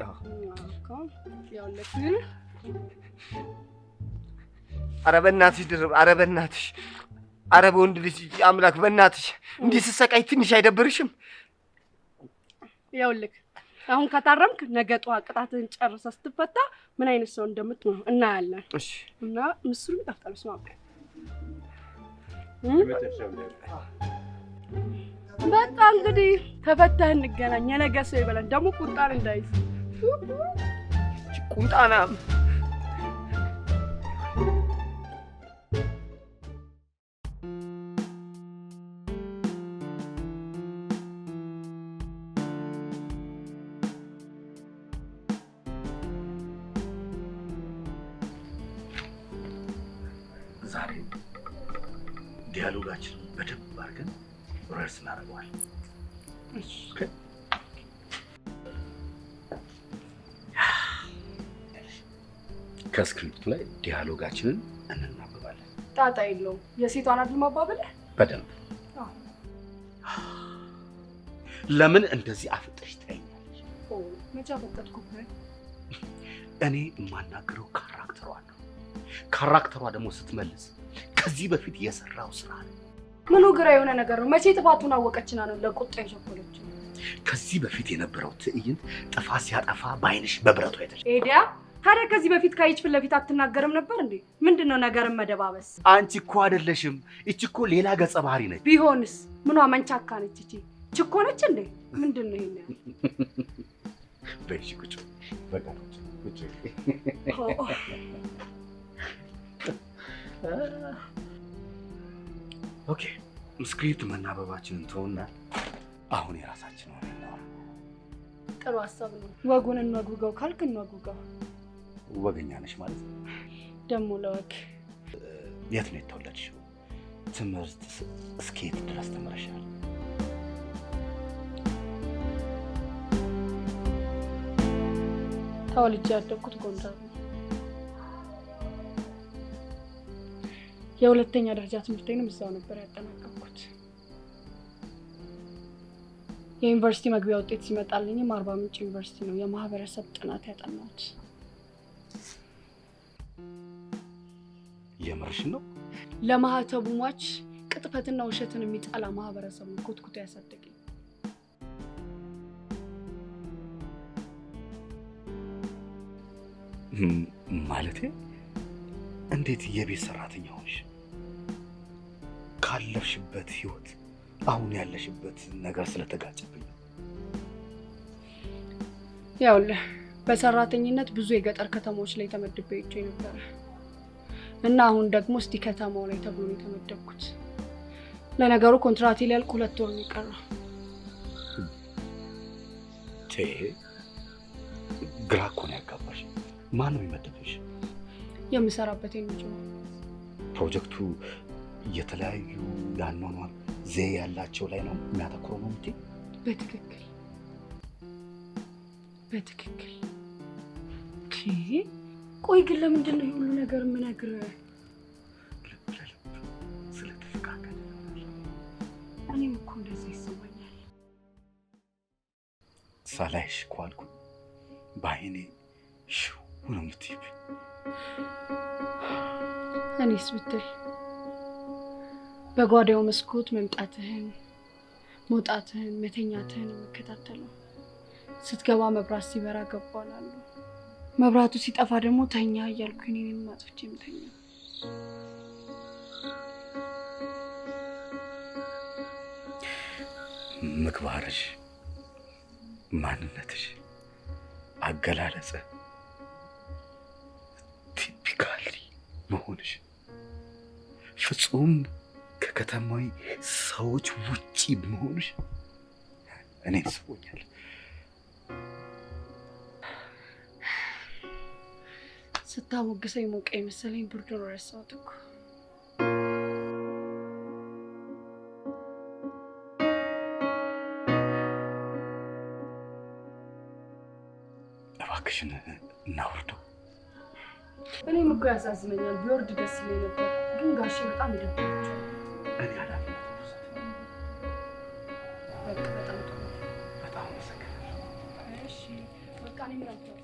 ያውልህ ኧረ በእናትሽ ድርብ፣ ኧረ በእናትሽ፣ ኧረ በወንድ ልጅ አምላክ በእናትሽ እንዲህ ስትሰቃይ ትንሽ አይደብርሽም? ያውልህ አሁን ከታረምክ ነገ ጠዋት ቅጣትህን ጨርሰህ ስትፈታ ምን አይነት ሰው እንደምትሆን እናያለን። እሺ እና ምስሉ ይጣፍጣል። ስማ በቃ እንግዲህ ተፈተህ እንገናኝ። የነገ ሰው ይበለን። ደግሞ ቁጣን እንዳይዝ ቁጣና ዛሬ ዲያሎጋችንን በደንብ አድርገን ሪኸርስ እናደርገዋለን። ከስክሪፕቱ ላይ ዲያሎጋችንን እናንባባለን። ጣጣ የለውም። የሴቷን አይደል ማባበልህ? በደንብ ለምን እንደዚህ አፍጠሽ ታይኛለሽ? መቼ አፈጠጥኩብህ? እኔ የማናገረው ካራክተሯን ነው። ካራክተሯ ደግሞ ስትመልስ ከዚህ በፊት የሰራው ስራ ነው። ምኑ ግራ የሆነ ነገር ነው? መቼ ጥፋቱን አወቀችና ነው ለቁጣ የቸኮለችው? ከዚህ በፊት የነበረው ትዕይንት ጥፋት ሲያጠፋ በአይንሽ በብረቱ አይተሽ ኤዲያ። ታዲያ ከዚህ በፊት ካይች ፊት ለፊት አትናገርም ነበር እንዴ? ምንድነው ነገርን መደባበስ? አንቺ እኮ አይደለሽም። እቺ እኮ ሌላ ገጸ ባህሪ ነች። ቢሆንስ ምኗ መንቻካ ነች? እቺ ችኮ ነች እንዴ? ምንድነው ይሄን? በእሺ ቁጭ በቃ ቁጭ ኦኬ ስክሪፕት መናበባችንን ተውና አሁን የራሳችን ሆነ ነው። ጥሩ ሀሳብ ነው። ወጉን እንወጉጋው ካልክ እንወጉጋው። ወገኛ ነሽ ማለት ነው ደግሞ ለወግ። የት ነው የተወለድሽው? ትምህርት እስከየት ድረስ ተመረሻል? ተወልጄ ያደግኩት ጎንደር ነው። የሁለተኛ ደረጃ ትምህርቴንም እዛው ነበር ያጠናቀቅኩት። የዩኒቨርሲቲ መግቢያ ውጤት ሲመጣልኝም አርባ ምንጭ ዩኒቨርሲቲ ነው የማህበረሰብ ጥናት ያጠናሁት። የምርሽን ነው? ለማህተቡ ሟች ቅጥፈትና ውሸትን የሚጠላ ማህበረሰብ ነው ኮትኩቶ ያሳደገኝ። ማለቴ እንዴት የቤት ሰራተኛ ሆንሽ? ካለፍሽበት ህይወት አሁን ያለሽበት ነገር ስለተጋጨብኝ። ያውልህ በሰራተኝነት ብዙ የገጠር ከተሞች ላይ ተመድቤ ሄጄ ነበር እና አሁን ደግሞ እስቲ ከተማው ላይ ተብሎ ነው የተመደብኩት። ለነገሩ ኮንትራቴ ሊያልቅ 2 ወር ነው የቀረው። ግራ እኮ ነው ያጋባሽ። ማን ነው የመደበሽ? የምሰራበት ነው። ፕሮጀክቱ የተለያዩ ያኗኗር ዘዬ ያላቸው ላይ ነው የሚያተኩረው ነው የምትይው? በትክክል በትክክል። ቆይ ግን ለምንድን ነው ሁሉ ነገር የምነግርህ? ልብ ለልብ ስለተፈቃቀለ። እኔም እኮ እንደዛ ይሰማኛል። ሳላይሽ እኮ አልኩኝ በዓይኔ ሽው ነው የምትይብኝ። እኔስ ብትል በጓዳው መስኮት መምጣትህን፣ መውጣትህን፣ መተኛትህን የምከታተለው። ስትገባ መብራት ሲበራ ገባላለሁ፣ መብራቱ ሲጠፋ ደግሞ ተኛ እያልኩ እኔን ማጥፍቼ የምተኛ። ምግባርሽ፣ ማንነትሽ፣ አገላለጽ ቲፒካሊ መሆንሽ ፍጹም ከከተማዊ ሰዎች ውጪ መሆንሽ እኔ ስቦኛል። ስታሞግሰኝ ሞቀኝ መሰለኝ። ብርዱን ረሳሁት እኮ። እባክሽን እናውርደው። እኔም እኮ ያሳዝነኛል። ቢወርድ ደስ ይለኝ ነበር፣ ግን ጋሼ በጣም ይደብራቸዋል። እኔ ኃላፊነት በቃ በጣም ጥሩ። በጣም አመሰግናለሁ። እሺ በቃ እኔም ላምጣው።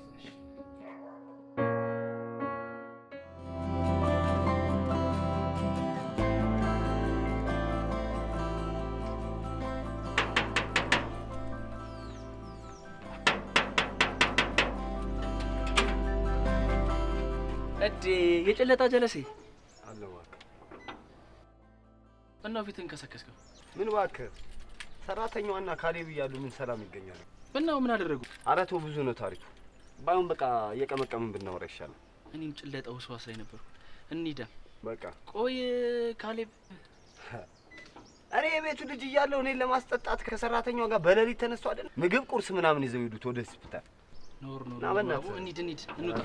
እዴ የጨለጣ ጀለሴ አለው እባክህ። እና ፊትን ከሰከስከው ምን እባክህ፣ ሰራተኛዋና ካሌብ እያሉ ምን ሰላም ይገኛል? በእናው ምን አደረጉ? ኧረ ተው፣ ብዙ ነው ታሪኩ። ባይሆን በቃ እየቀመቀምን ብናወራ ይሻላል። እኔም ጭለጣው ሰዋስ ላይ ነበርኩ። እንሂዳ በቃ። ቆይ ካሌብ፣ እኔ የቤቱ ልጅ እያለሁ እኔን ለማስጠጣት ከሰራተኛዋ ጋር በሌሊት ተነስቶ አይደል ምግብ ቁርስ ምናምን ይዘው ሄዱት ወደ ሆስፒታል። ኖር ና በእናትህ እንሂድ እንውጣ።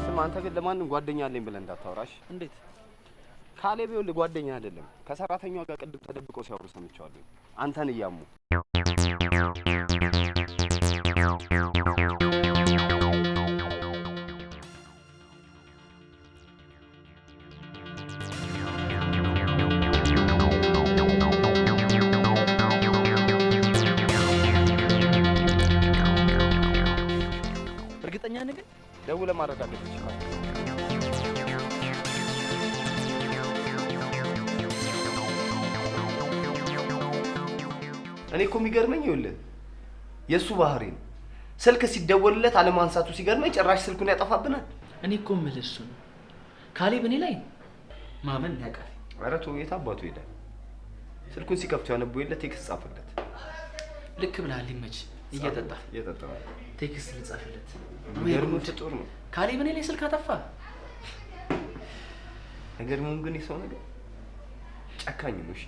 ስማ አንተ ግን ለማንም ጓደኛ አለኝ ብለህ እንዳታወራሽ። እንዴት? ካሌብ ይኸውልህ ጓደኛ አይደለም። ከሰራተኛዋ ጋር ቅድም ተደብቀው ሲያወሩ ሰምቼዋለሁ፣ አንተን እያሙ። እርግጠኛ ነህ ግን? ደውለህ ማረጋገጥ ይችላል። እኔ እኮ የሚገርመኝ ይኸውልህ የእሱ ባህሪ ነው። ስልክ ሲደወልለት አለማንሳቱ ሲገርመኝ፣ ጭራሽ ስልኩን ያጠፋብናል። እኔ እኮ የምልህ እሱ ነው። ካሌብ እኔ ላይ ማመን ያውቃል። ኧረ ተው፣ የት አባቱ ሄዳል? ስልኩን ሲከፍቱ ያነበው የለ ቴክስት ጻፈለት። ልክ ብለሃል። ይመች። እየጠጣ ቴክስት ልጻፍለት። የሚገርም ፍጡር ነው ካሌብ እኔ ላይ ስልክ አጠፋ። አይገርምም? ግን የሰው ነገር ጨካኝ ነው። እሺ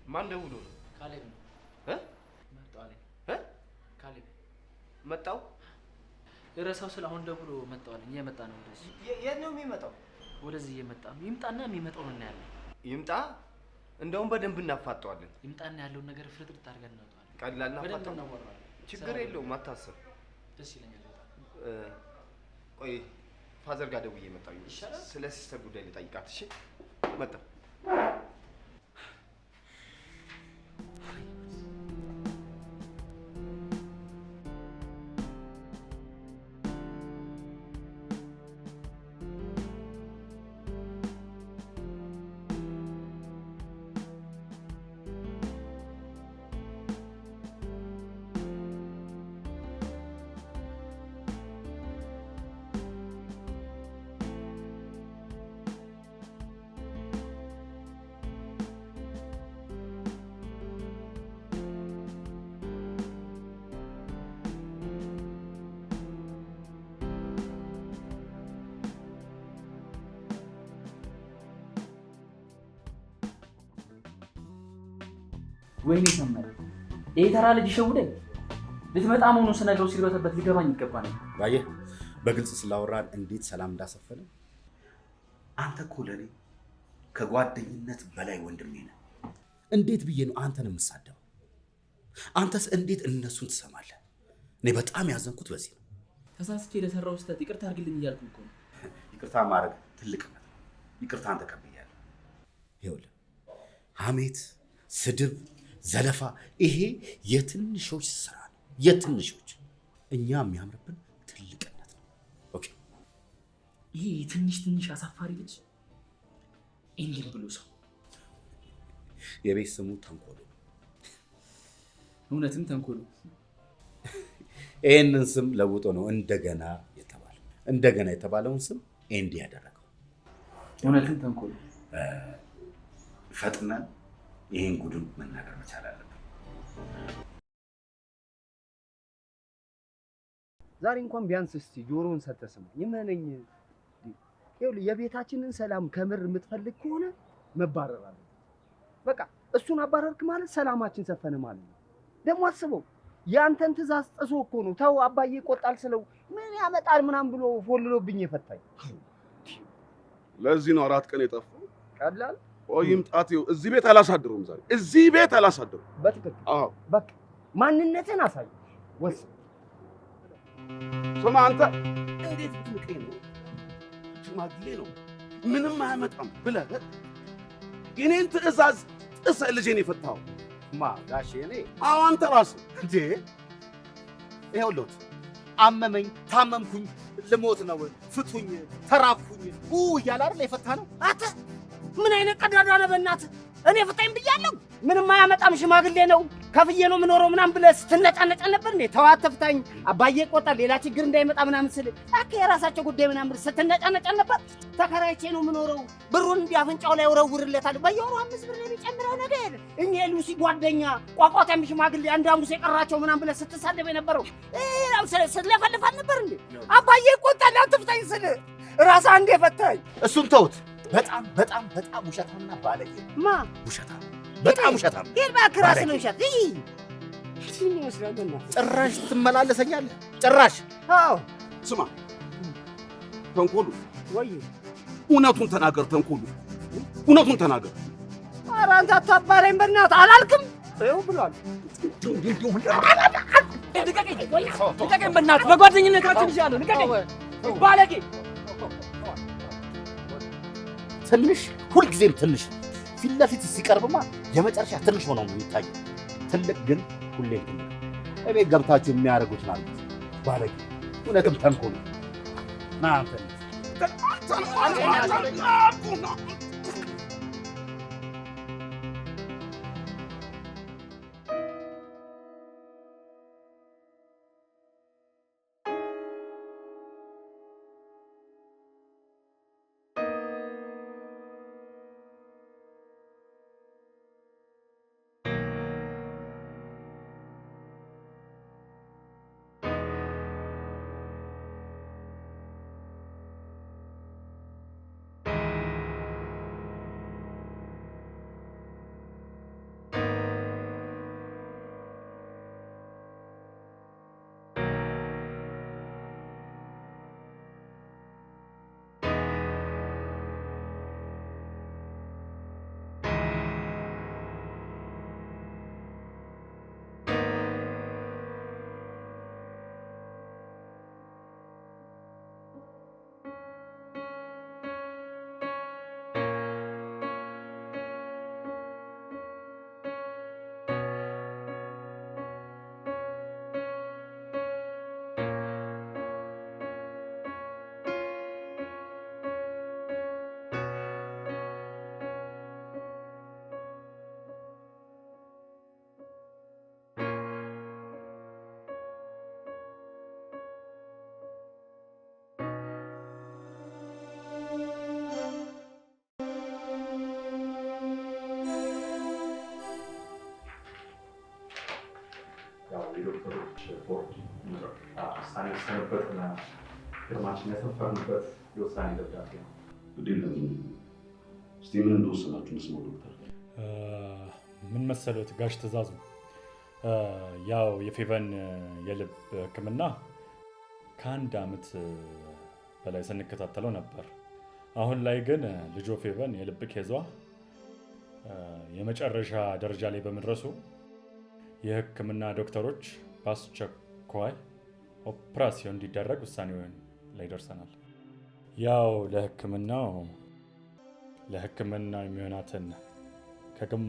ማን ደውሎ ነው? ካሌብ ነው። መጣው አለኝ። ካሌብ መጣው? የረሳው ስለ አሁን ደውሎ መጣው አለኝ። እየመጣ ነው ወደዚህ። የት ነው የሚመጣው? ወደዚህ እየመጣ ነው። ይምጣና የሚመጣውን እናያለን። ይምጣ? እንደውም በደንብ እናፋጠዋለን። ይምጣና ያለውን ነገር ፍርጥርጥ አድርገን እናወጣዋለን። ቀላል በደንብ እናፋጠው። እናወራለን። ችግር የለውም አታስብ። ደስ ይለኛል በጣም። ቆይ ፋዘር ጋር ደውዬ መጣሁ። ይሻላል። ስለ ሲስተር ጉዳይ ልጠይቃት። እሺ መጣሁ። ወይኔ ሰመረ፣ ይሄ ተራ ልጅ ይሸውደኝ። ልትመጣ መሆኑን ስነግረው ሲርበተበት ሊገባኝ ይገባ ነበር። ባየህ በግልጽ ስላወራን እንዴት ሰላም እንዳሰፈነ። አንተ እኮ ለኔ ከጓደኝነት በላይ ወንድሜ ነህ። እንዴት ብዬ ነው አንተን የምሳደበው? አንተስ እንዴት እነሱን ትሰማለህ? እኔ በጣም ያዘንኩት በዚህ ነው። ተሳስቼ ለሰራው ስህተት ይቅርታ አድርግልኝ እያልኩ እኮ ነው። ይቅርታ ማድረግ ትልቅነት ነው። ይቅርታን ተቀብያለሁ። ይኸውልህ ሐሜት፣ ስድብ፣ ዘለፋ ይሄ የትንሾች ስራ ነው። የትንሾች እኛ የሚያምርብን ትልቅነት ነው። ኦኬ። ይሄ ትንሽ አሳፋሪ ልጅ እንዲህ ብሎ ሰው የቤት ስሙ ተንኮሉ። እውነትም ተንኮሉ። ይህንን ስም ለውጦ ነው እንደገና የተባለው። እንደገና የተባለውን ስም ኤንዲ ያደረገው። እውነትም ተንኮሉ። ፈጥነን ይህን ጉዱን መናገር መቻል አለብን። ዛሬ እንኳን ቢያንስ እስቲ ጆሮውን ሰጥተህ ስማ። ይመነኝ። ይኸውልህ የቤታችንን ሰላም ከምር የምትፈልግ ከሆነ መባረር አለ። በቃ እሱን አባረርክ ማለት ሰላማችን ሰፈነ ማለት ነው። ደግሞ አስበው ያንተን ትእዛዝ ጥሶ እኮ ነው ተው አባዬ ይቆጣል ስለው ምን ያመጣል ምናምን ብሎ ፎልሎብኝ የፈታኝ። ለዚህ ነው 4 ቀን የጠፋው። ቀላል ቆይም ጣቴው እዚህ ቤት አላሳድሩም። ዛሬ እዚህ ቤት አላሳድሩም። በትክክል አዎ። በቃ ማንነትን አሳይ። ወስ ስማ አንተ እንዴት ትንቀኝ ነው? ሽማግሌ ነው ምንም አያመጣም ብለህ የኔን ትእዛዝ ጥሰህ ልጄን የፈታኸው ማ ጋሼ እኔ? አዎ አንተ ራስህ እንዴ። ይኸውልህ አመመኝ፣ ታመምኩኝ፣ ልሞት ነው፣ ፍቱኝ፣ ተራብኩኝ እያለ አይደል የፈታ ነው። አንተ ምን አይነት ቀዳዳ ነህ በእናትህ? እኔ ፍታኝ ብያለሁ። ምንም አያመጣም ሽማግሌ ነው ከፍዬ ነው የምኖረው ምናምን ብለህ ስትነጫነጫ ነበር እንዴ? ተው አትፍታኝ አባዬ ይቆጣል ሌላ ችግር እንዳይመጣ ምናምን ስል አከ የራሳቸው ጉዳይ ምናምን ብለህ ስትነጫነጫ ነበር። ተከራይቼ ነው የምኖረው ብሩን እንዲህ አፍንጫው ላይ ወረውርለታለሁ በየወሩ 5 ብር የሚጨምረው ነገር እኛ ሉሲ ጓደኛ ቋቋታም ሽማግሌ አንድ ሐሙስ የቀራቸው ምናምን ብለህ ስትሳደብ የነበረው ስለፈልፋል ነበር እንዴ? አባዬ ይቆጣል አትፍታኝ ስል ራስህ አንዴ ፈታኝ። እሱን ተውት። በጣም በጣም በጣም ውሸታምና ባለጌ ማ ውሸታም፣ በጣም ውሸታም። ይሄን ባክራስ ነው ውሸት። ምን ይመስላል? ጭራሽ ትመላለሰኛለህ ጭራሽ። አዎ ስማ ተንኮሉ፣ ወይ እውነቱን ተናገር። ተንኮሉ እውነቱን ተናገር። ኧረ አንተ አታባረኝ በእናትህ አላልክም? ይኸው ብሏል። ልቀቀኝ በእናትህ በጓደኝነታችን ይሻላል። ልቀቀኝ ባለጌ። ትንሽ ሁልጊዜም ትንሽ ፊት ለፊት ሲቀርብማ የመጨረሻ ትንሽ ሆነው ነው የሚታየው። ትልቅ ግን ሁሌም ትልቅ። እቤት ገብታችሁ የሚያደርጉት ማለት ባለጌ። እውነትም ተንኮሉ ና አንተ ውሳኔ ወሰነበትና ግርማችን ያሰፈርንበት የውሳኔ ደብዳቤ ነው። እስቲ ምን እንደወሰናችሁ እንስማው ዶክተር። ምን መሰሎት ጋሽ ትእዛዙ፣ ያው የፌቨን የልብ ሕክምና ከ1 ዓመት በላይ ስንከታተለው ነበር። አሁን ላይ ግን ልጆ ፌቨን የልብ ኬዟ የመጨረሻ ደረጃ ላይ በመድረሱ የሕክምና ዶክተሮች በአስቸኳይ ኦፕራሲዮን እንዲደረግ ውሳኔ ላይ ደርሰናል። ያው ለሕክምና የሚሆናትን ከ1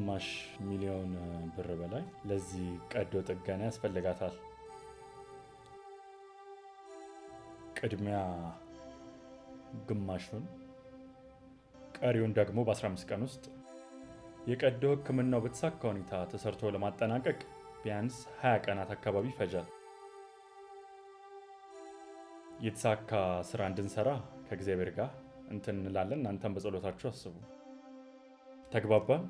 ሚሊዮን ብር በላይ ለዚህ ቀዶ ጥገና ያስፈልጋታል። ቅድሚያ ግማሹን፣ ቀሪውን ደግሞ በ15 ቀን ውስጥ የቀዶ ሕክምናው በተሳካ ሁኔታ ተሰርቶ ለማጠናቀቅ ቢያንስ 20 ቀናት አካባቢ ይፈጃል። የተሳካ ስራ እንድንሰራ ከእግዚአብሔር ጋር እንትን እንላለን። እናንተም በጸሎታችሁ አስቡ። ተግባባን?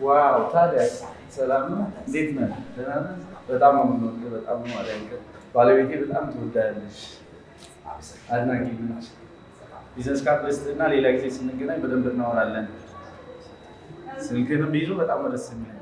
ዋው ታዲያስ ሰላም ነው? እንዴት ነህ? ደህና ነህ? በጣም ነው የምንወድህ፣ በጣም ነው የማደንቅህ። ባለቤቴ በጣም ትወዳለች፣ አድናቂ ነች። ቢዝነስ ካርድ ልስጥህና ሌላ ጊዜ ስንገናኝ በደንብ እናወራለን። ስልክህንም ቢይዙ በጣም ደስ የሚል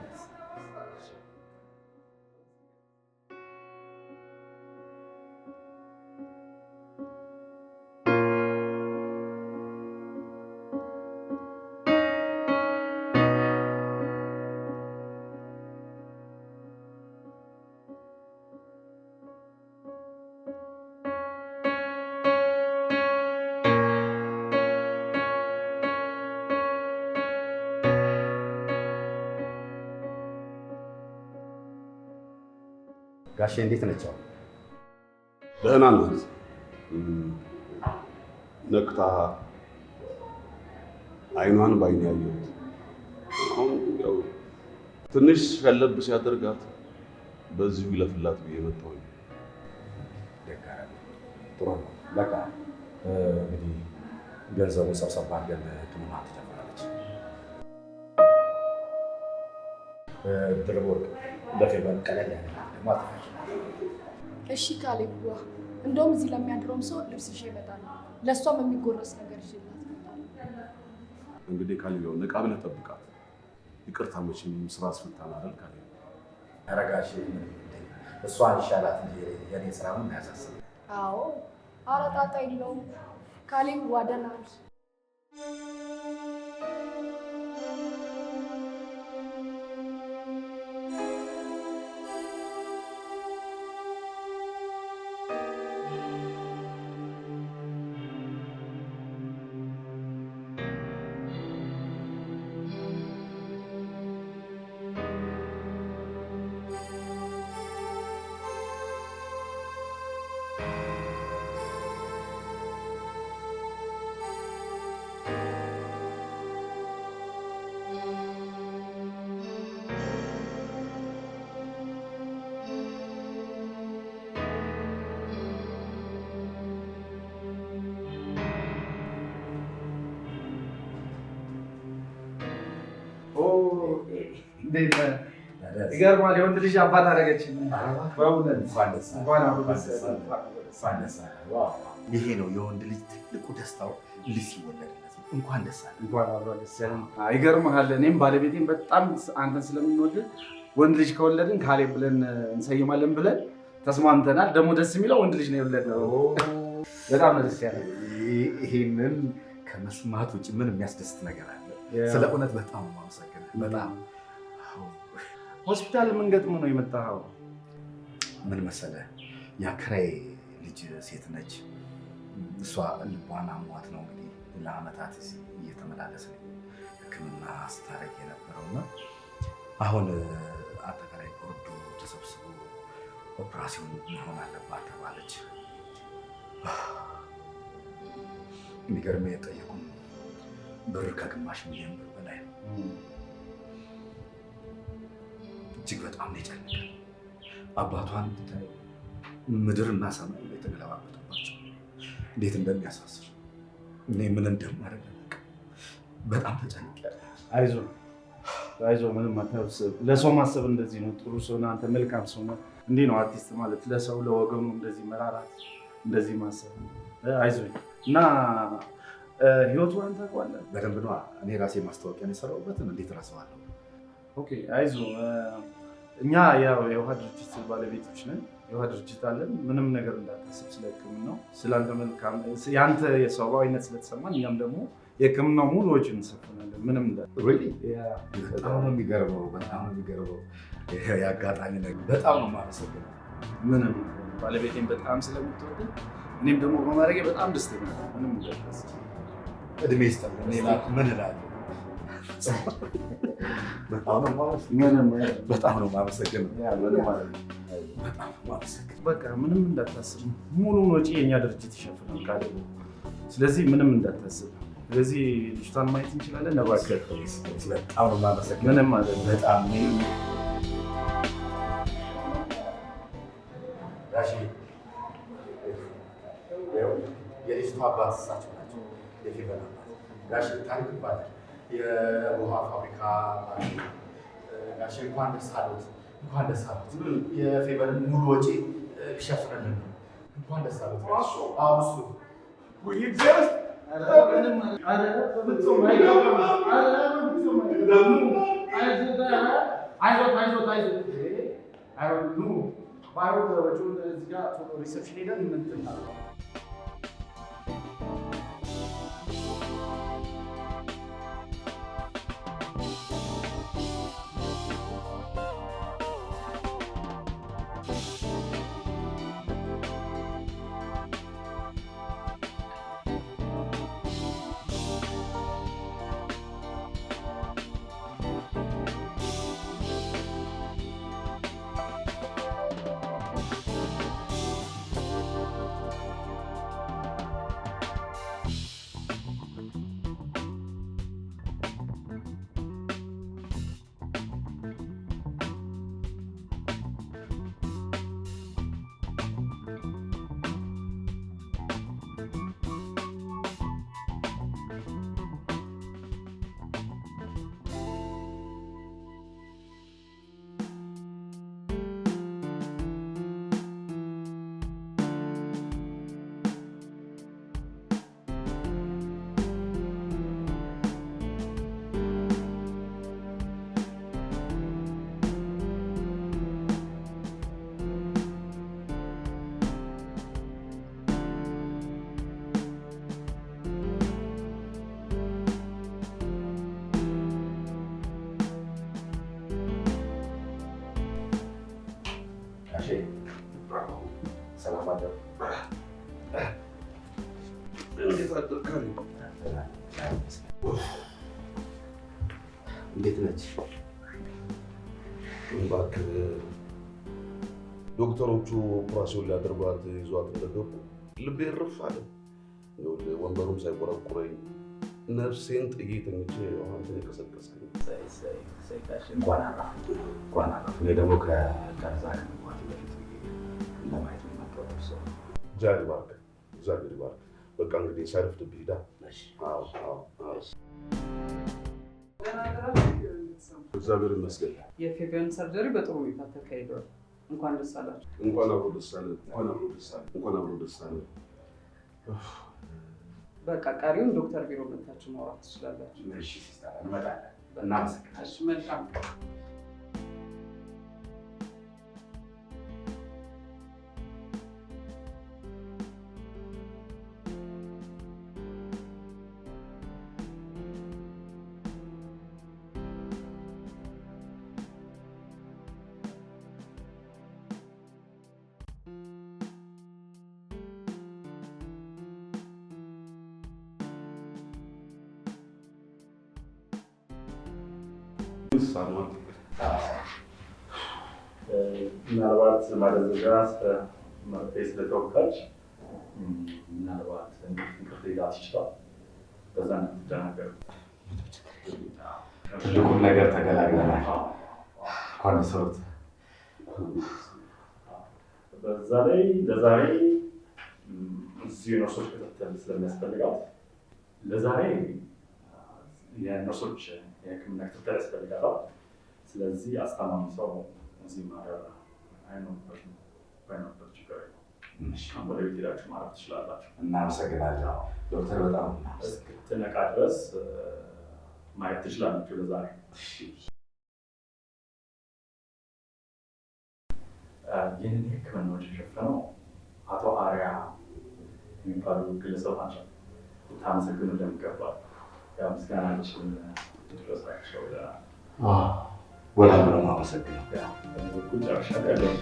ጋሼ እንዴት ነች? ደህና ናት። ነቅታ አይኗን ባይኔ ያየሁት። አሁን ያው ትንሽ ቀለብ ሲያደርጋት በዚሁ ይለፍላት ብዬ መጣሁኝ። ጥሩ ነው። በቃ እንግዲህ ገንዘቡን ሰብሰብ አድርገን ሕክምና ትጀምራለች። ድርብ ወርቅ ለፌቨን ቀለል ያለ ደግሞ እሺ ካሌብዋ፣ እንደውም እዚህ ለሚያድረውም ሰው ልብስ ይዤ እመጣለሁ። ለእሷም የሚጎረስ ነገር ይዤላት እመጣለሁ። እንግዲህ ካሌብ ነቃ ብለህ ጠብቃት። ይቅርታ መቼም ስራ አስፈታን አይደል ካሌብ? ኧረ ጋሼ እሷን ይሻላት እንጂ የኔ ስራ ምን ያሳስብ? አዎ ኧረ ጣጣ የለውም። ካሌብዋ ደህና ነሽ? ይገርማል። የወንድ ልጅ አባት አደረገችኝ። ይሄ ነው የወንድ ልጅ ትልቁ ደስታው፣ ልጅ ሲወለድለት። እንኳን ደስ አለ። እንኳን አብሮ ደስ ያለን። ይገርምሃል፣ እኔም ባለቤቴም በጣም አንተን ስለምንወድ ወንድ ልጅ ከወለድን ካሌብ ብለን እንሰይማለን ብለን ተስማምተናል። ደግሞ ደስ የሚለው ወንድ ልጅ ነው የወለድነው። በጣም ነው ደስ ያለን። ይሄንን ከመስማት ውጭ ምን የሚያስደስት ነገር አለ? ስለ እውነት በጣም ማመሰግናለሁ። በጣም ሆስፒታል ምን ገጥሞ ነው የመጣኸው? ምን መሰለህ፣ የአከራዬ ልጅ ሴት ነች። እሷ ልቧን አሟት ነው እንግዲህ ለአመታት እየተመላለስ ሕክምና ስታረግ የነበረውና አሁን አጠቃላይ ቦርዱ ተሰብስቦ ኦፕራሲዮን መሆን አለባት ተባለች። የሚገርምህ የጠየቁን ብር ከግማሽ ሚሊዮን ብር በላይ ነው። እጅግ በጣም ነው የጨነቀን። አባቷን ብታይ ምድርና ሰማይ ላይ የተገለባበጠባቸው እንዴት እንደሚያሳስር እኔ ምን እንደማደርግ በጣም ተጨንቄያለሁ። አይዞህ፣ ምንም አታስብ። ለሰው ማሰብ እንደዚህ ነው። ጥሩ ሰው ነህ አንተ፣ መልካም ሰው ነህ። እንዲህ ነው አርቲስት ማለት፣ ለሰው ለወገኑ እንደዚህ መራራት፣ እንደዚህ ማሰብ። አይዞህ እና ህይወቷን ታውቀዋለህ? በደንብ ነዋ። እኔ ራሴ ማስታወቂያን የሰራሁበትን እንዴት እረሳዋለሁ? ኦኬ፣ አይዞህ። እኛ ያው የውሃ ድርጅት ባለቤቶች ነን። የውሃ ድርጅት አለን። ምንም ነገር እንዳታስብ ስለ ሕክምናው፣ ስለአንተ መልካም የአንተ የሰብአዊነት ስለተሰማን እኛም ደግሞ የሕክምናው ሙሉ ወጪ እንሸፍናለን። ምንም በጣም ነው የሚገርመው። በጣም ነው የሚገርመው የአጋጣሚ ነገር። በጣም ነው የማመሰግነው። ምንም ባለቤቴን በጣም ስለምትወድ እኔም ደግሞ በማድረጌ በጣም ደስተኛ ነኝ። ምንም እንዳታስብ። እድሜ ይስጥልኝ። ሌላ ምን እላለሁ? በጣም ነው የማመሰግነው። በቃ ምንም እንዳታስብ። ሙሉውን ወጪ የእኛ ድርጅት ይሸፍናል ካለ። ስለዚህ ምንም እንዳታስብ። ስለዚህ ልጅቷን ማየት እንችላለን። ነባከት በጣም ነው የማመሰግነው። ምንም ማለት በጣም የልጅቷ አባት እሳቸው ናቸው። የፌቨን አባት ጋሽ ታሪክ ይባላል። የውሃ ፋብሪካ ጋሽ እንኳን ደስ አሉት፣ እንኳን ደስ አሉት። የፌቨንን ሙሉ ወጪ ሊሸፍንልን ነው። እንኳን ደስ አሉት። እሱ ሪሰፕሽን ሄደን እንጥናለን። ሰላም አደሩ። እንዴት ነች? እባክህ ዶክተሮቹ ኦፕራሲዮን ሊያደርጓት ይዟት እንደገቡ ልቤ እርፍ አለ። ወንበሩም ሳይቆረቁረኝ ነፍሴን ጥዬ ተኝቼ አንተን የቀሰቀስከኝ። እንኳን አረፉ። እኔ ደግሞ ከዛ ከመግባቴ በፊት ለማየት ነው የመጣሁት። ሰው እግዚአብሔር ይባርክ፣ እግዚአብሔር ይባርክ። በቃ እንግዲህ ሳይረፍድብህ ሂዳ። እግዚአብሔር ይመስገን። የፌቨን ሰርጀሪ በጥሩ ሁኔታ ተካሂዷል። እንኳን ደስ አላችሁ። እንኳን አብሮ ደስ አለ። እንኳን አብሮ ደስ አለ። በቃ ቀሪውን ዶክተር ቢሮ መታችሁ ማውራት ትችላላችሁ። እሺ ሲስተር፣ እንመጣለን። እናመሰግናለን። መልካም ምናልባት ማደንዘዣ መርፌ ስለተወጋች ምናልባት እንቅልፍ ሊላት ይችላል። በዛ እንዳትደናገሩ። ትልቁን ነገር ተገላግለናል። እንኳን ሰሩት። በዛ ላይ ለዛሬ እዚህ ነርሶች ክትትል ስለሚያስፈልጋት ለዛሬ የነርሶች የሕክምና ክትትል ያስፈልጋታል። ስለዚህ አስታማሚ ሰው እዚህ ማደር ባይኖርበት ችግር የለውም። ወደ ቤት ሄዳችሁ ማረፍ ትችላላችሁ። እናመሰግናለን ዶክተር። በጣም እስክትነቃ ድረስ ማየት ትችላላችሁ ለዛሬ። ይህንን የሕክምና ወጪ የሸፈነው አቶ አሪያ የሚባሉ ግለሰብ ናቸው። ልታመሰግኑልን ይገባል። ያው ምስጋናችን ድረሳቸው። በጣም ነው የማመሰግነው። በእኔ በኩል ጨርሻለሁ። ያለው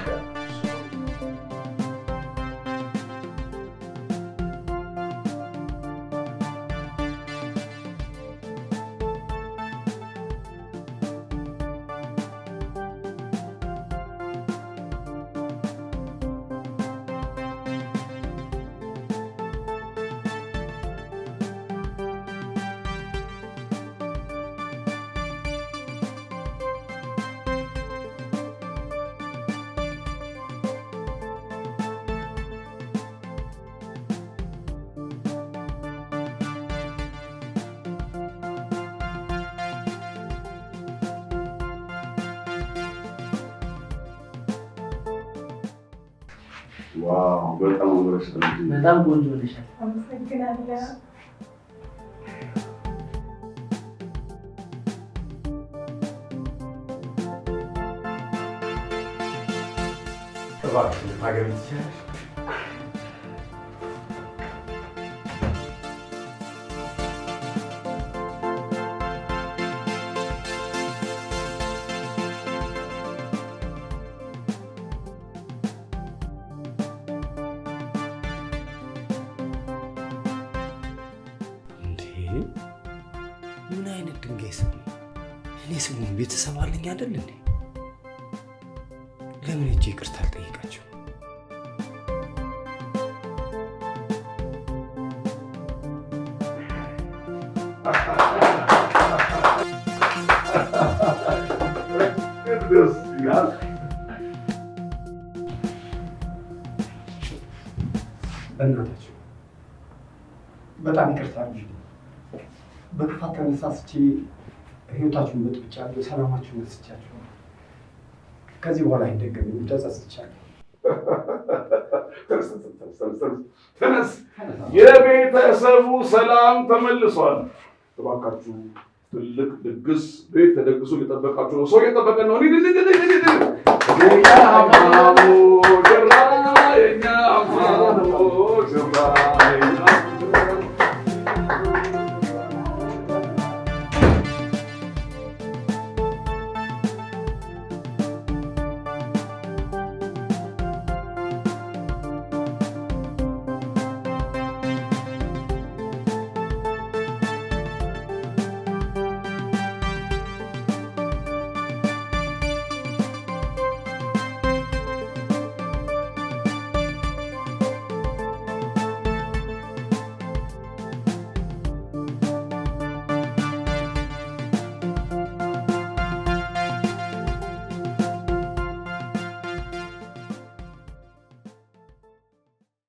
ዋው በጣም ወረሽ በጣም ቆንጆ ልሻል። አመሰግናለሁ። እባክሽ ልታገቢ ትችላለሽ? ምን አይነት ድንጋይ ስም ነው? እኔ ስሙን ቤተሰብ አለኝ አይደል እንዴ? ለምን እጄ ይቅርታ አልጠይቃቸው? በእናታችሁ በጣም ይቅርታ አድርጉልኝ። በክፋት ተነሳስቼ ህይወታችሁን በጥብጫለሁ፣ ሰላማችሁን ነስቻለሁ። ከዚህ በኋላ አይደገምም፣ ተጸጽቻለሁ። ተነስ፣ የቤተሰቡ ሰላም ተመልሷል። እባካችሁ ትልቅ ድግስ ቤት ተደግሶ እየጠበቃችሁ ነው። ሰው እየጠበቀን ነው። የኛ አማሞ ጀራ፣ የኛ አማሞ ጀራ